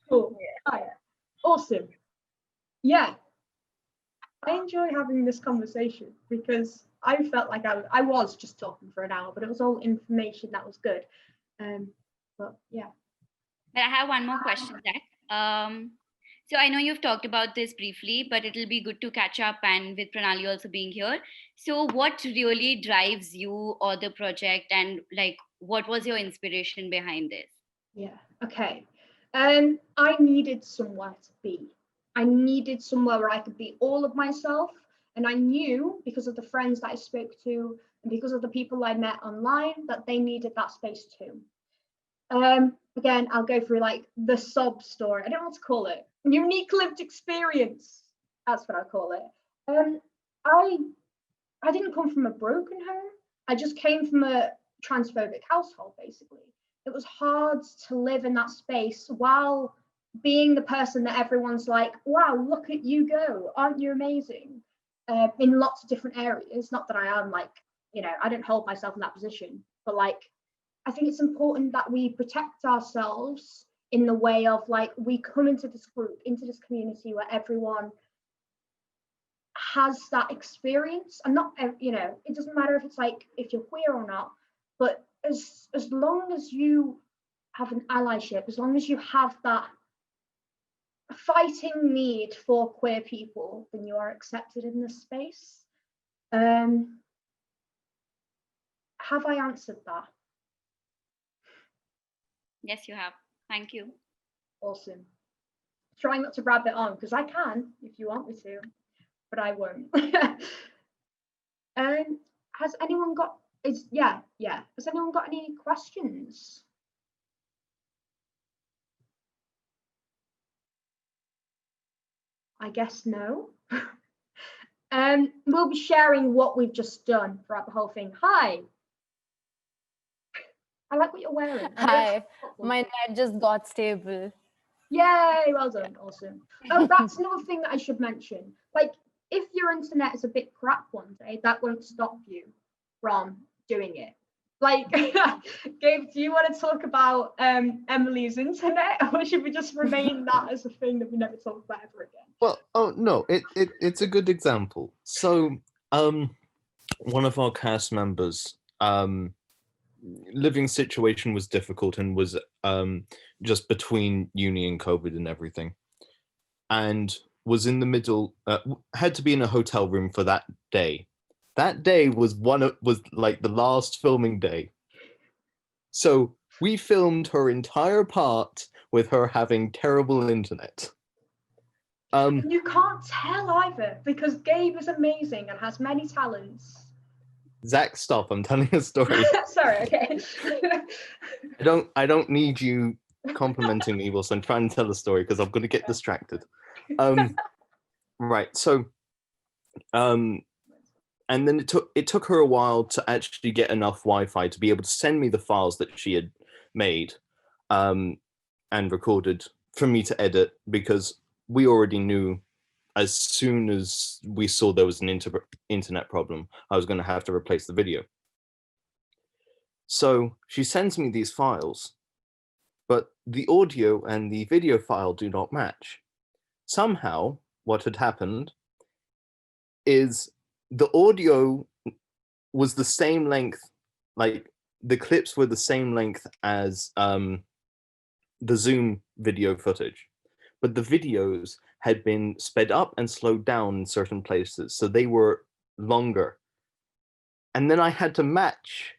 Cool. Hi. Awesome. Yeah. I enjoy having this conversation because I felt like I was just talking for an hour, but it was all information that was good. But yeah. But I have one more question, Zach. So I know you've talked about this briefly, but it'll be good to catch up, and with Pranali also being here. So what really drives you or the project, and like what was your inspiration behind this? Yeah, okay. I needed somewhere to be. I needed somewhere where I could be all of myself. And I knew, because of the friends that I spoke to and because of the people I met online, that they needed that space too. Again, I'll go through like the sob story. I don't know what to call it. Unique lived experience. That's what I call it. I didn't come from a broken home. I just came from a transphobic household, basically. It was hard to live in that space while being the person that everyone's like, wow, look at you go, aren't you amazing? In lots of different areas. Not that I am like, I don't hold myself in that position, but like, I think it's important that we protect ourselves in the way of like, we come into this group, into this community where everyone has that experience, and not, it doesn't matter if it's like, if you're queer or not, but as long as you have an allyship, as long as you have that fighting need for queer people, then you are accepted in this space. Have I answered that? Yes, you have. Thank you. Awesome. Trying not to wrap it on, because I can if you want me to, but I won't. Has anyone got, has anyone got any questions? I guess no. We'll be sharing what we've just done throughout the whole thing. Hi. I like what you're wearing. Hi, my net just got stable. Yay, well done, awesome. Oh, that's another thing that I should mention. Like, if your internet is a bit crap one day, that won't stop you from doing it. Like, Gabe, do you want to talk about Emily's internet, or should we just remain that as a thing that we never talk about ever again? Well, oh no, it's a good example. So, one of our cast members, living situation was difficult and was just between uni and COVID and everything, and was in the middle, had to be in a hotel room for that day. That day was like the last filming day. So we filmed her entire part with her having terrible internet. You can't tell either, because Gabe is amazing and has many talents. Zach, stop! I'm telling a story. Sorry, okay. I don't need you complimenting me whilst I'm trying to tell a story because I'm going to get distracted. Right. So, and then it took her a while to actually get enough Wi-Fi to be able to send me the files that she had made and recorded for me to edit, because we already knew as soon as we saw there was an internet problem, I was going to have to replace the video. So she sends me these files, but the audio and the video file do not match. Somehow, what had happened is the audio was the same length, like the clips were the same length as the Zoom video footage, but the videos had been sped up and slowed down in certain places, so they were longer. And then I had to match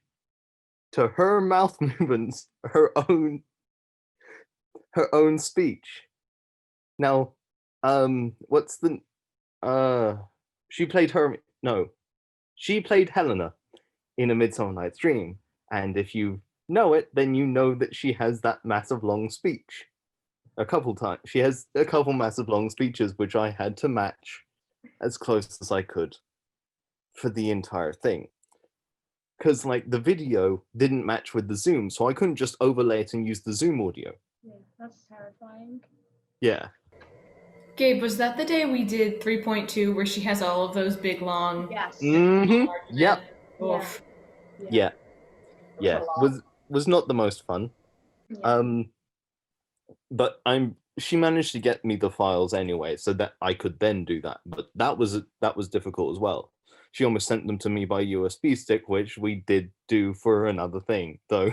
to her mouth movements her own speech. Now, what's the she played Helena in A Midsummer Night's Dream, and if you know it, then you know that she has that massive long speech. A couple times she has a couple massive long speeches, which I had to match as close as I could for the entire thing, because like the video didn't match with the Zoom, so I couldn't just overlay it and use the Zoom audio. Yeah, that's terrifying. Yeah. Gabe, was that the day we did 3.2 where she has all of those big long? Yes. Mm-hmm. Yep. Oof. Yeah. Was not the most fun. Yeah. But she managed to get me the files anyway, so that I could then do that. But that was difficult as well. She almost sent them to me by USB stick, which we did do for another thing, though.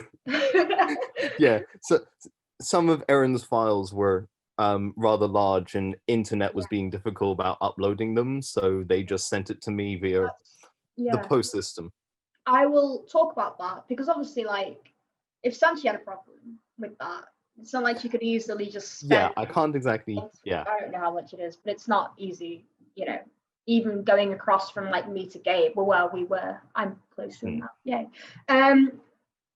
Yeah. So some of Erin's files were rather large, and internet was being difficult about uploading them, so they just sent it to me via the post system. I will talk about that, because obviously, like, if Sanchi had a problem with that, it's not like you could easily just spend, yeah, I can't exactly. Yeah, I don't know how much it is, but it's not easy, you know. Even going across from like me to Gabe, well, we were. I'm close to him now. Yay.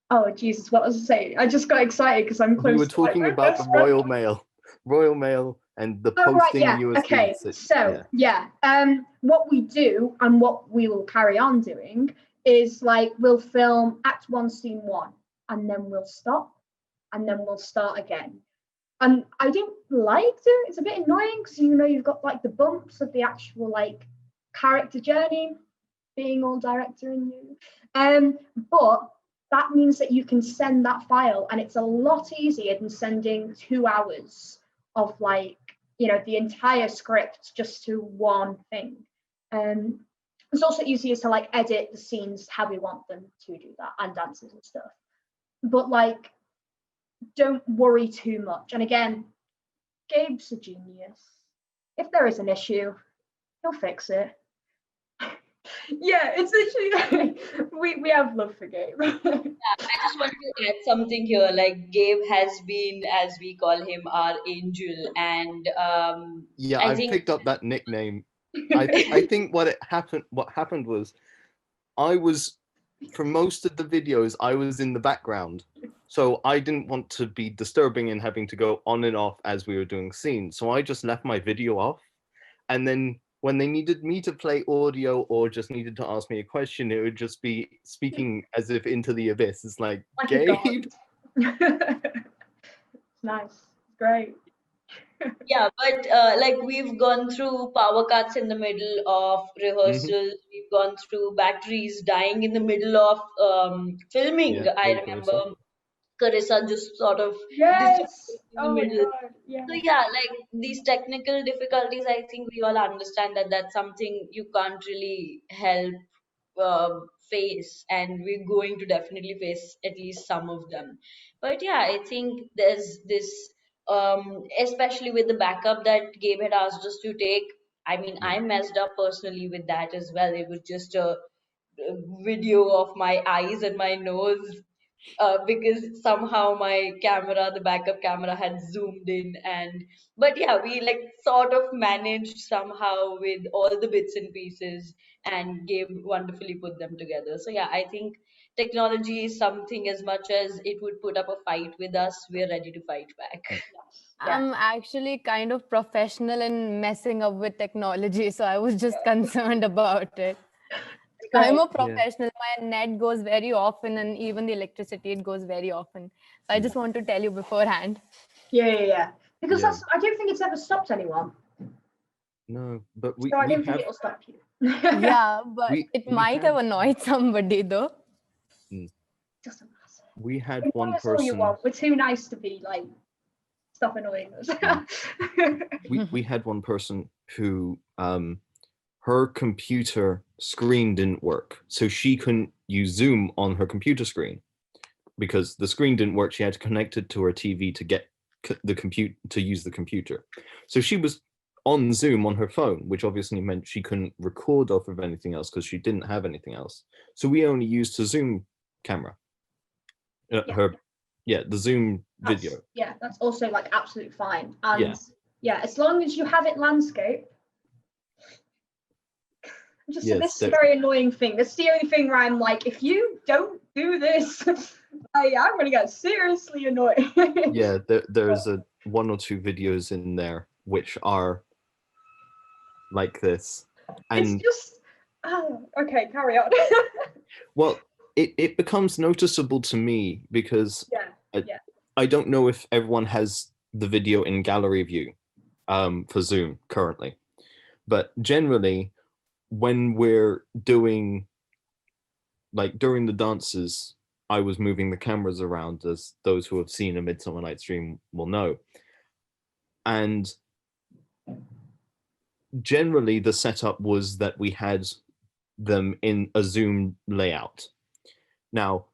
Oh Jesus, what was I saying? I just got excited because I'm close. We were talking about the Royal Mail, and the posting USB. Okay, so what we do and what we will carry on doing is like we'll film Act 1, Scene 1, and then we'll stop, and then we'll start again. And I don't like it. It's a bit annoying because you've got like the bumps of the actual like character journey being all director in you. But that means that you can send that file, and it's a lot easier than sending 2 hours of like, the entire script just to one thing. It's also easier to like edit the scenes how we want them to do that, and dances and stuff. But like, don't worry too much. And again, Gabe's a genius. If there is an issue, he'll fix it. Yeah, it's literally we have love for Gabe. I just want to add something here. Like, Gabe has been, as we call him, our angel, and I picked up that nickname. I think what happened was, I was, for most of the videos, I was in the background, so I didn't want to be disturbing and having to go on and off as we were doing scenes. So I just left my video off, and then when they needed me to play audio or just needed to ask me a question, it would just be speaking as if into the abyss. It's like Gabe. Nice, great. Yeah, but like, we've gone through power cuts in the middle of rehearsals. We've gone through batteries dying in the middle of filming. I remember Carissa just sort of disappeared in the middle. So yeah, like, these technical difficulties, I think we all understand that that's something you can't really help face, and we're going to definitely face at least some of them. But yeah, I think there's this, especially with the backup that Gabe had asked us to take. I mean, I messed up personally with that as well. It was just a video of my eyes and my nose, because somehow my camera, the backup camera, had zoomed in. But yeah, we like sort of managed somehow with all the bits and pieces. and game wonderfully put them together. So yeah, I think technology is something, as much as it would put up a fight with us, we're ready to fight back. Yeah. I'm actually kind of professional in messing up with technology, so I was just concerned about it. I'm a professional. My net goes very often, and even the electricity, it goes very often. So I just want to tell you beforehand. Yeah. Because Yeah. I don't think it's ever stopped anyone. No, but we So I don't think have it'll stop you. Yeah, but it we might had have annoyed somebody though. Doesn't matter. we had Annoy one us all you person want. We're too nice to be like stop annoying us. we had one person who her computer screen didn't work, so she couldn't use Zoom on her computer screen because the screen didn't work. She had to connect it to her TV to get the compute to use the computer. So she was on Zoom on her phone, which obviously meant she couldn't record off of anything else because she didn't have anything else. So we only used her Zoom camera. The Zoom video. Yeah, that's also like absolutely fine. And yeah, as long as you have it landscape. Just this is a very annoying thing. This is the only thing where I'm like, if you don't do this, I'm gonna get seriously annoyed. Yeah, there's one or two videos in there which are like this, and it's just okay. Carry on. Well, it becomes noticeable to me because I don't know if everyone has the video in gallery view for Zoom currently, but generally when we're doing, like during the dances, I was moving the cameras around, as those who have seen a Midsummer Night's Dream will know. And generally the setup was that we had them in a Zoom layout. Now,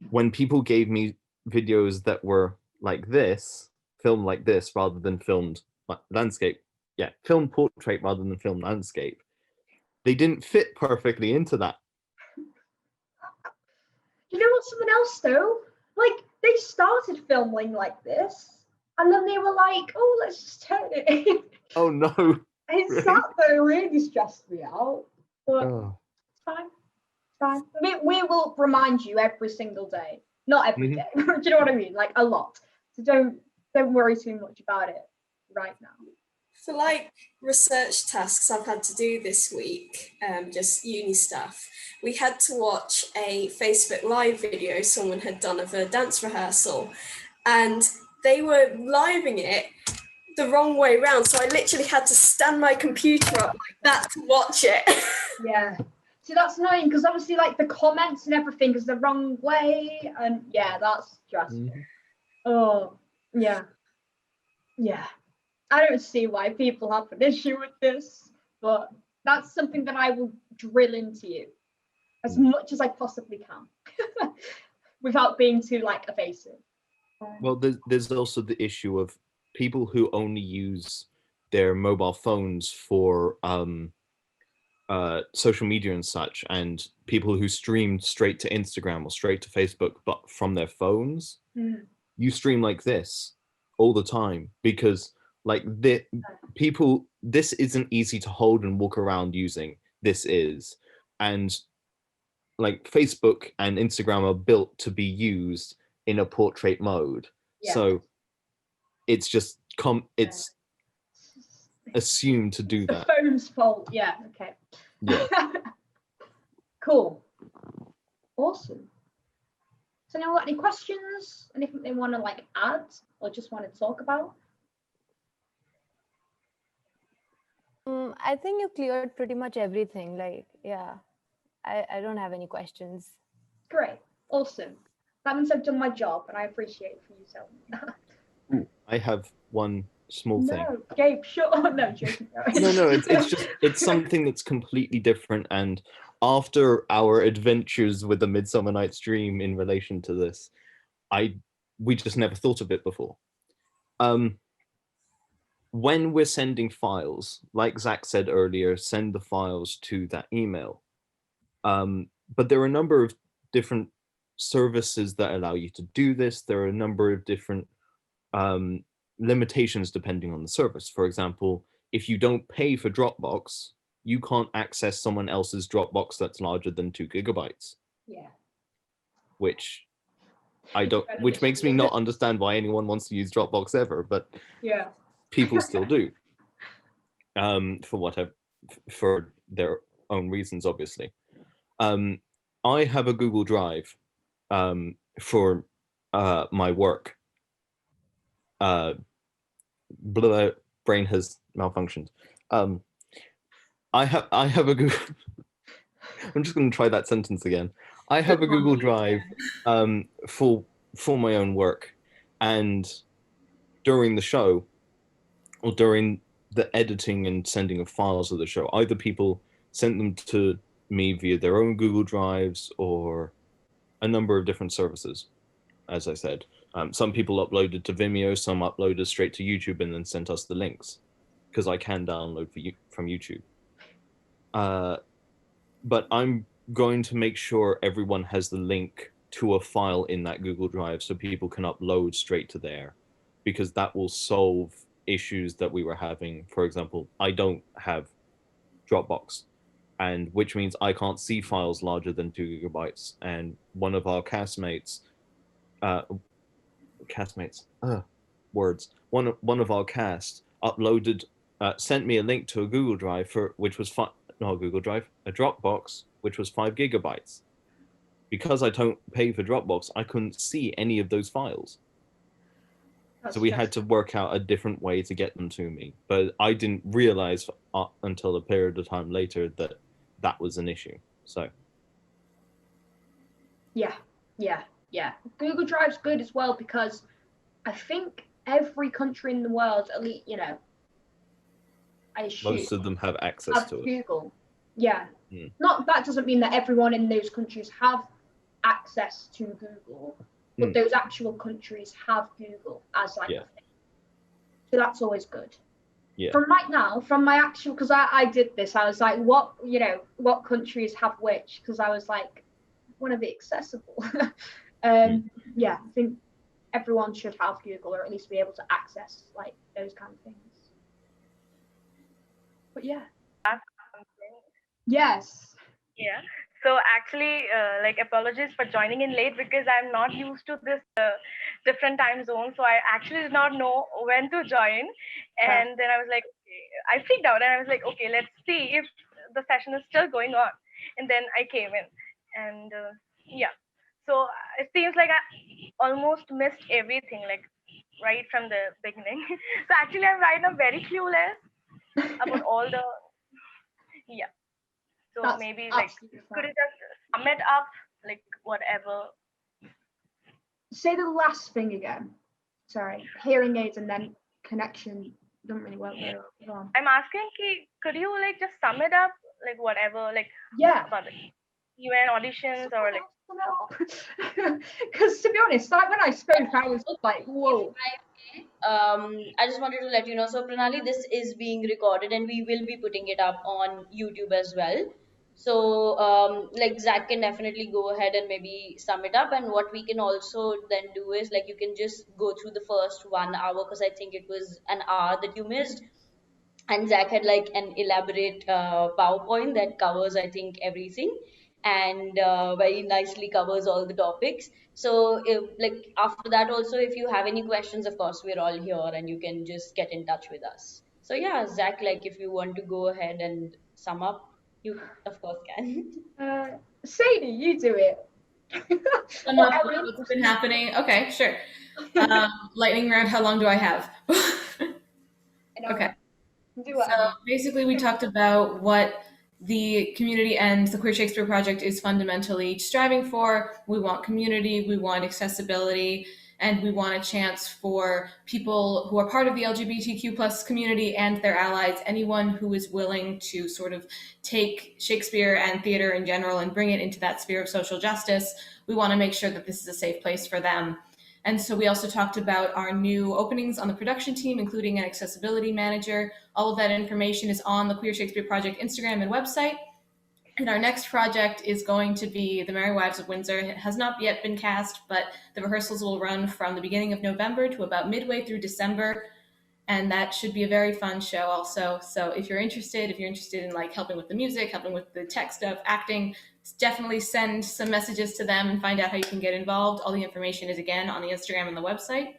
when people gave me videos that were like this, filmed like this rather than filmed landscape, filmed portrait rather than filmed landscape, they didn't fit perfectly into that. You know what, something else though? Like, they started filming like this, and then they were like, oh, let's just turn it in. Oh no. That though really stressed me out. But it's fine. It's fine. I mean, we will remind you every single day. Not every day. Do you know what I mean? Like a lot. So don't worry too much about it right now. For like research tasks I've had to do this week, just uni stuff, we had to watch a Facebook Live video someone had done of a dance rehearsal, and they were living it the wrong way around. So I literally had to stand my computer up like that to watch it. Yeah. See, that's annoying because obviously like the comments and everything is the wrong way. And yeah, that's stressful. Oh, yeah. Yeah. I don't see why people have an issue with this, but that's something that I will drill into you as much as I possibly can without being too like evasive. Well, there's also the issue of people who only use their mobile phones for social media and such, and people who stream straight to Instagram or straight to Facebook, but from their phones. You stream like this all the time because like this isn't easy to hold and walk around using. This is, and like Facebook and Instagram are built to be used in a portrait mode. So it's just it's assumed to do that. The phone's fault. Yeah. Okay. Yeah. Cool. Awesome. So anyone got any questions? Anything they want to like add or just want to talk about? I think you cleared pretty much everything. Like, yeah, I don't have any questions. Great. Awesome. That means I've done my job, and I appreciate it for you telling me that. I have one small thing. No, Gabe, shut up. No, joking. No, it's something that's completely different. And after our adventures with the Midsummer Night's Dream in relation to this, we just never thought of it before. When we're sending files, like Zach said earlier, send the files to that email. But there are a number of different services that allow you to do this. There are a number of different limitations depending on the service. For example, if you don't pay for Dropbox, you can't access someone else's Dropbox that's larger than 2 gigabytes. Yeah. Which It's which makes me beneficial. not understand why anyone wants to use Dropbox ever, but Yeah. people still do. For their own reasons, obviously. I have a Google Drive for my work. Brain has malfunctioned. I have a Google. I'm just going to try that sentence again. I have a Google Drive for my own work, and during the show, or during the editing and sending of files of the show, either people sent them to me via their own Google Drives or a number of different services, as I said. Some people uploaded to Vimeo, some uploaded straight to YouTube and then sent us the links, because I can download from YouTube. But I'm going to make sure everyone has the link to a file in that Google Drive so people can upload straight to there, because that will solve issues that we were having. For example, I don't have Dropbox, and which means I can't see files larger than 2 gigabytes. And one of our one of our cast uploaded, sent me a link to a Google Drive which was a Dropbox, which was 5 gigabytes. Because I don't pay for Dropbox, I couldn't see any of those files. So we had to work out a different way to get them to me. But I didn't realize until a period of time later that that was an issue. So. Yeah. Google Drive's good as well, because I think every country in the world, at least, I assume Most of them have access to it. Google. Yeah. Not that doesn't mean that everyone in those countries have access to Google, but those actual countries have Google as like a thing. So that's always good. Yeah. From right now, from my actual, because I did this, I was like, what countries have which? Because I was like, want to be accessible. Yeah, I think everyone should have Google, or at least be able to access like those kind of things. But yeah. Yes. Yeah. So actually, apologies for joining in late, because I'm not used to this different time zone. So I actually did not know when to join. And then I was like, I freaked out, and I was like, okay, let's see if the session is still going on. And then I came in, and yeah. So it seems like I almost missed everything, like right from the beginning. So actually, I'm right now very clueless about all the, yeah. So that's maybe could you just sum it up, like whatever? Say the last thing again. Sorry, hearing aids and then connection don't really work very well. I'm asking, could you like just sum it up, like whatever, like about the UN auditions or like. Because to be honest, like when I spoke, I was like, whoa. I just wanted to let you know. So Pranali, this is being recorded and we will be putting it up on YouTube as well. So Zach can definitely go ahead and maybe sum it up. And what we can also then do is you can just go through the first 1 hour, because I think it was an hour that you missed. And Zach had an elaborate PowerPoint that covers, I think, everything, and very nicely covers all the topics. So after that also, if you have any questions, of course we're all here and you can just get in touch with us. So yeah, Zach, if you want to go ahead and sum up, you of course can. Sadie, you do it. Sum up what's been happening. Okay, sure. Lightning round, how long do I have? Okay. So basically we talked about what the community and the Queer Shakespeare Project is fundamentally striving for. We want community, we want accessibility, and we want a chance for people who are part of the LGBTQ plus community and their allies, anyone who is willing to sort of take Shakespeare and theater in general and bring it into that sphere of social justice. We want to make sure that this is a safe place for them. And so we also talked about our new openings on the production team, including an accessibility manager. All of that information is on the Queer Shakespeare Project Instagram and website. And our next project is going to be The Merry Wives of Windsor. It has not yet been cast, but the rehearsals will run from the beginning of November to about midway through December. and that should be a very fun show also. So if you're interested in like helping with the music, helping with the tech stuff, acting, definitely send some messages to them and find out how you can get involved. All the information is again on the Instagram and the website.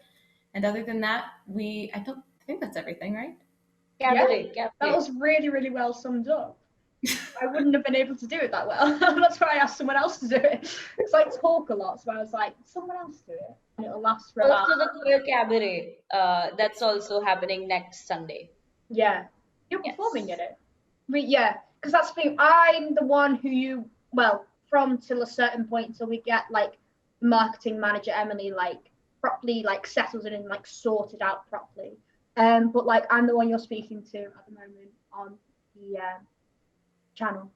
And other than that, I think that's everything, right? Cabaret, That cabaret. was really, really well summed up. I wouldn't have been able to do it that well. That's why I asked someone else to do it. Because I talk a lot, so I was like, someone else do it, and it'll last for about. Also, the Queer Cabaret, that's also happening next Sunday. Yeah, you're Yes. performing in it. But yeah, because that's the thing. I'm the one who from till a certain point until we get like marketing manager Emily like properly like settles it and like sorted out properly. But like I'm the one you're speaking to at the moment on the channel.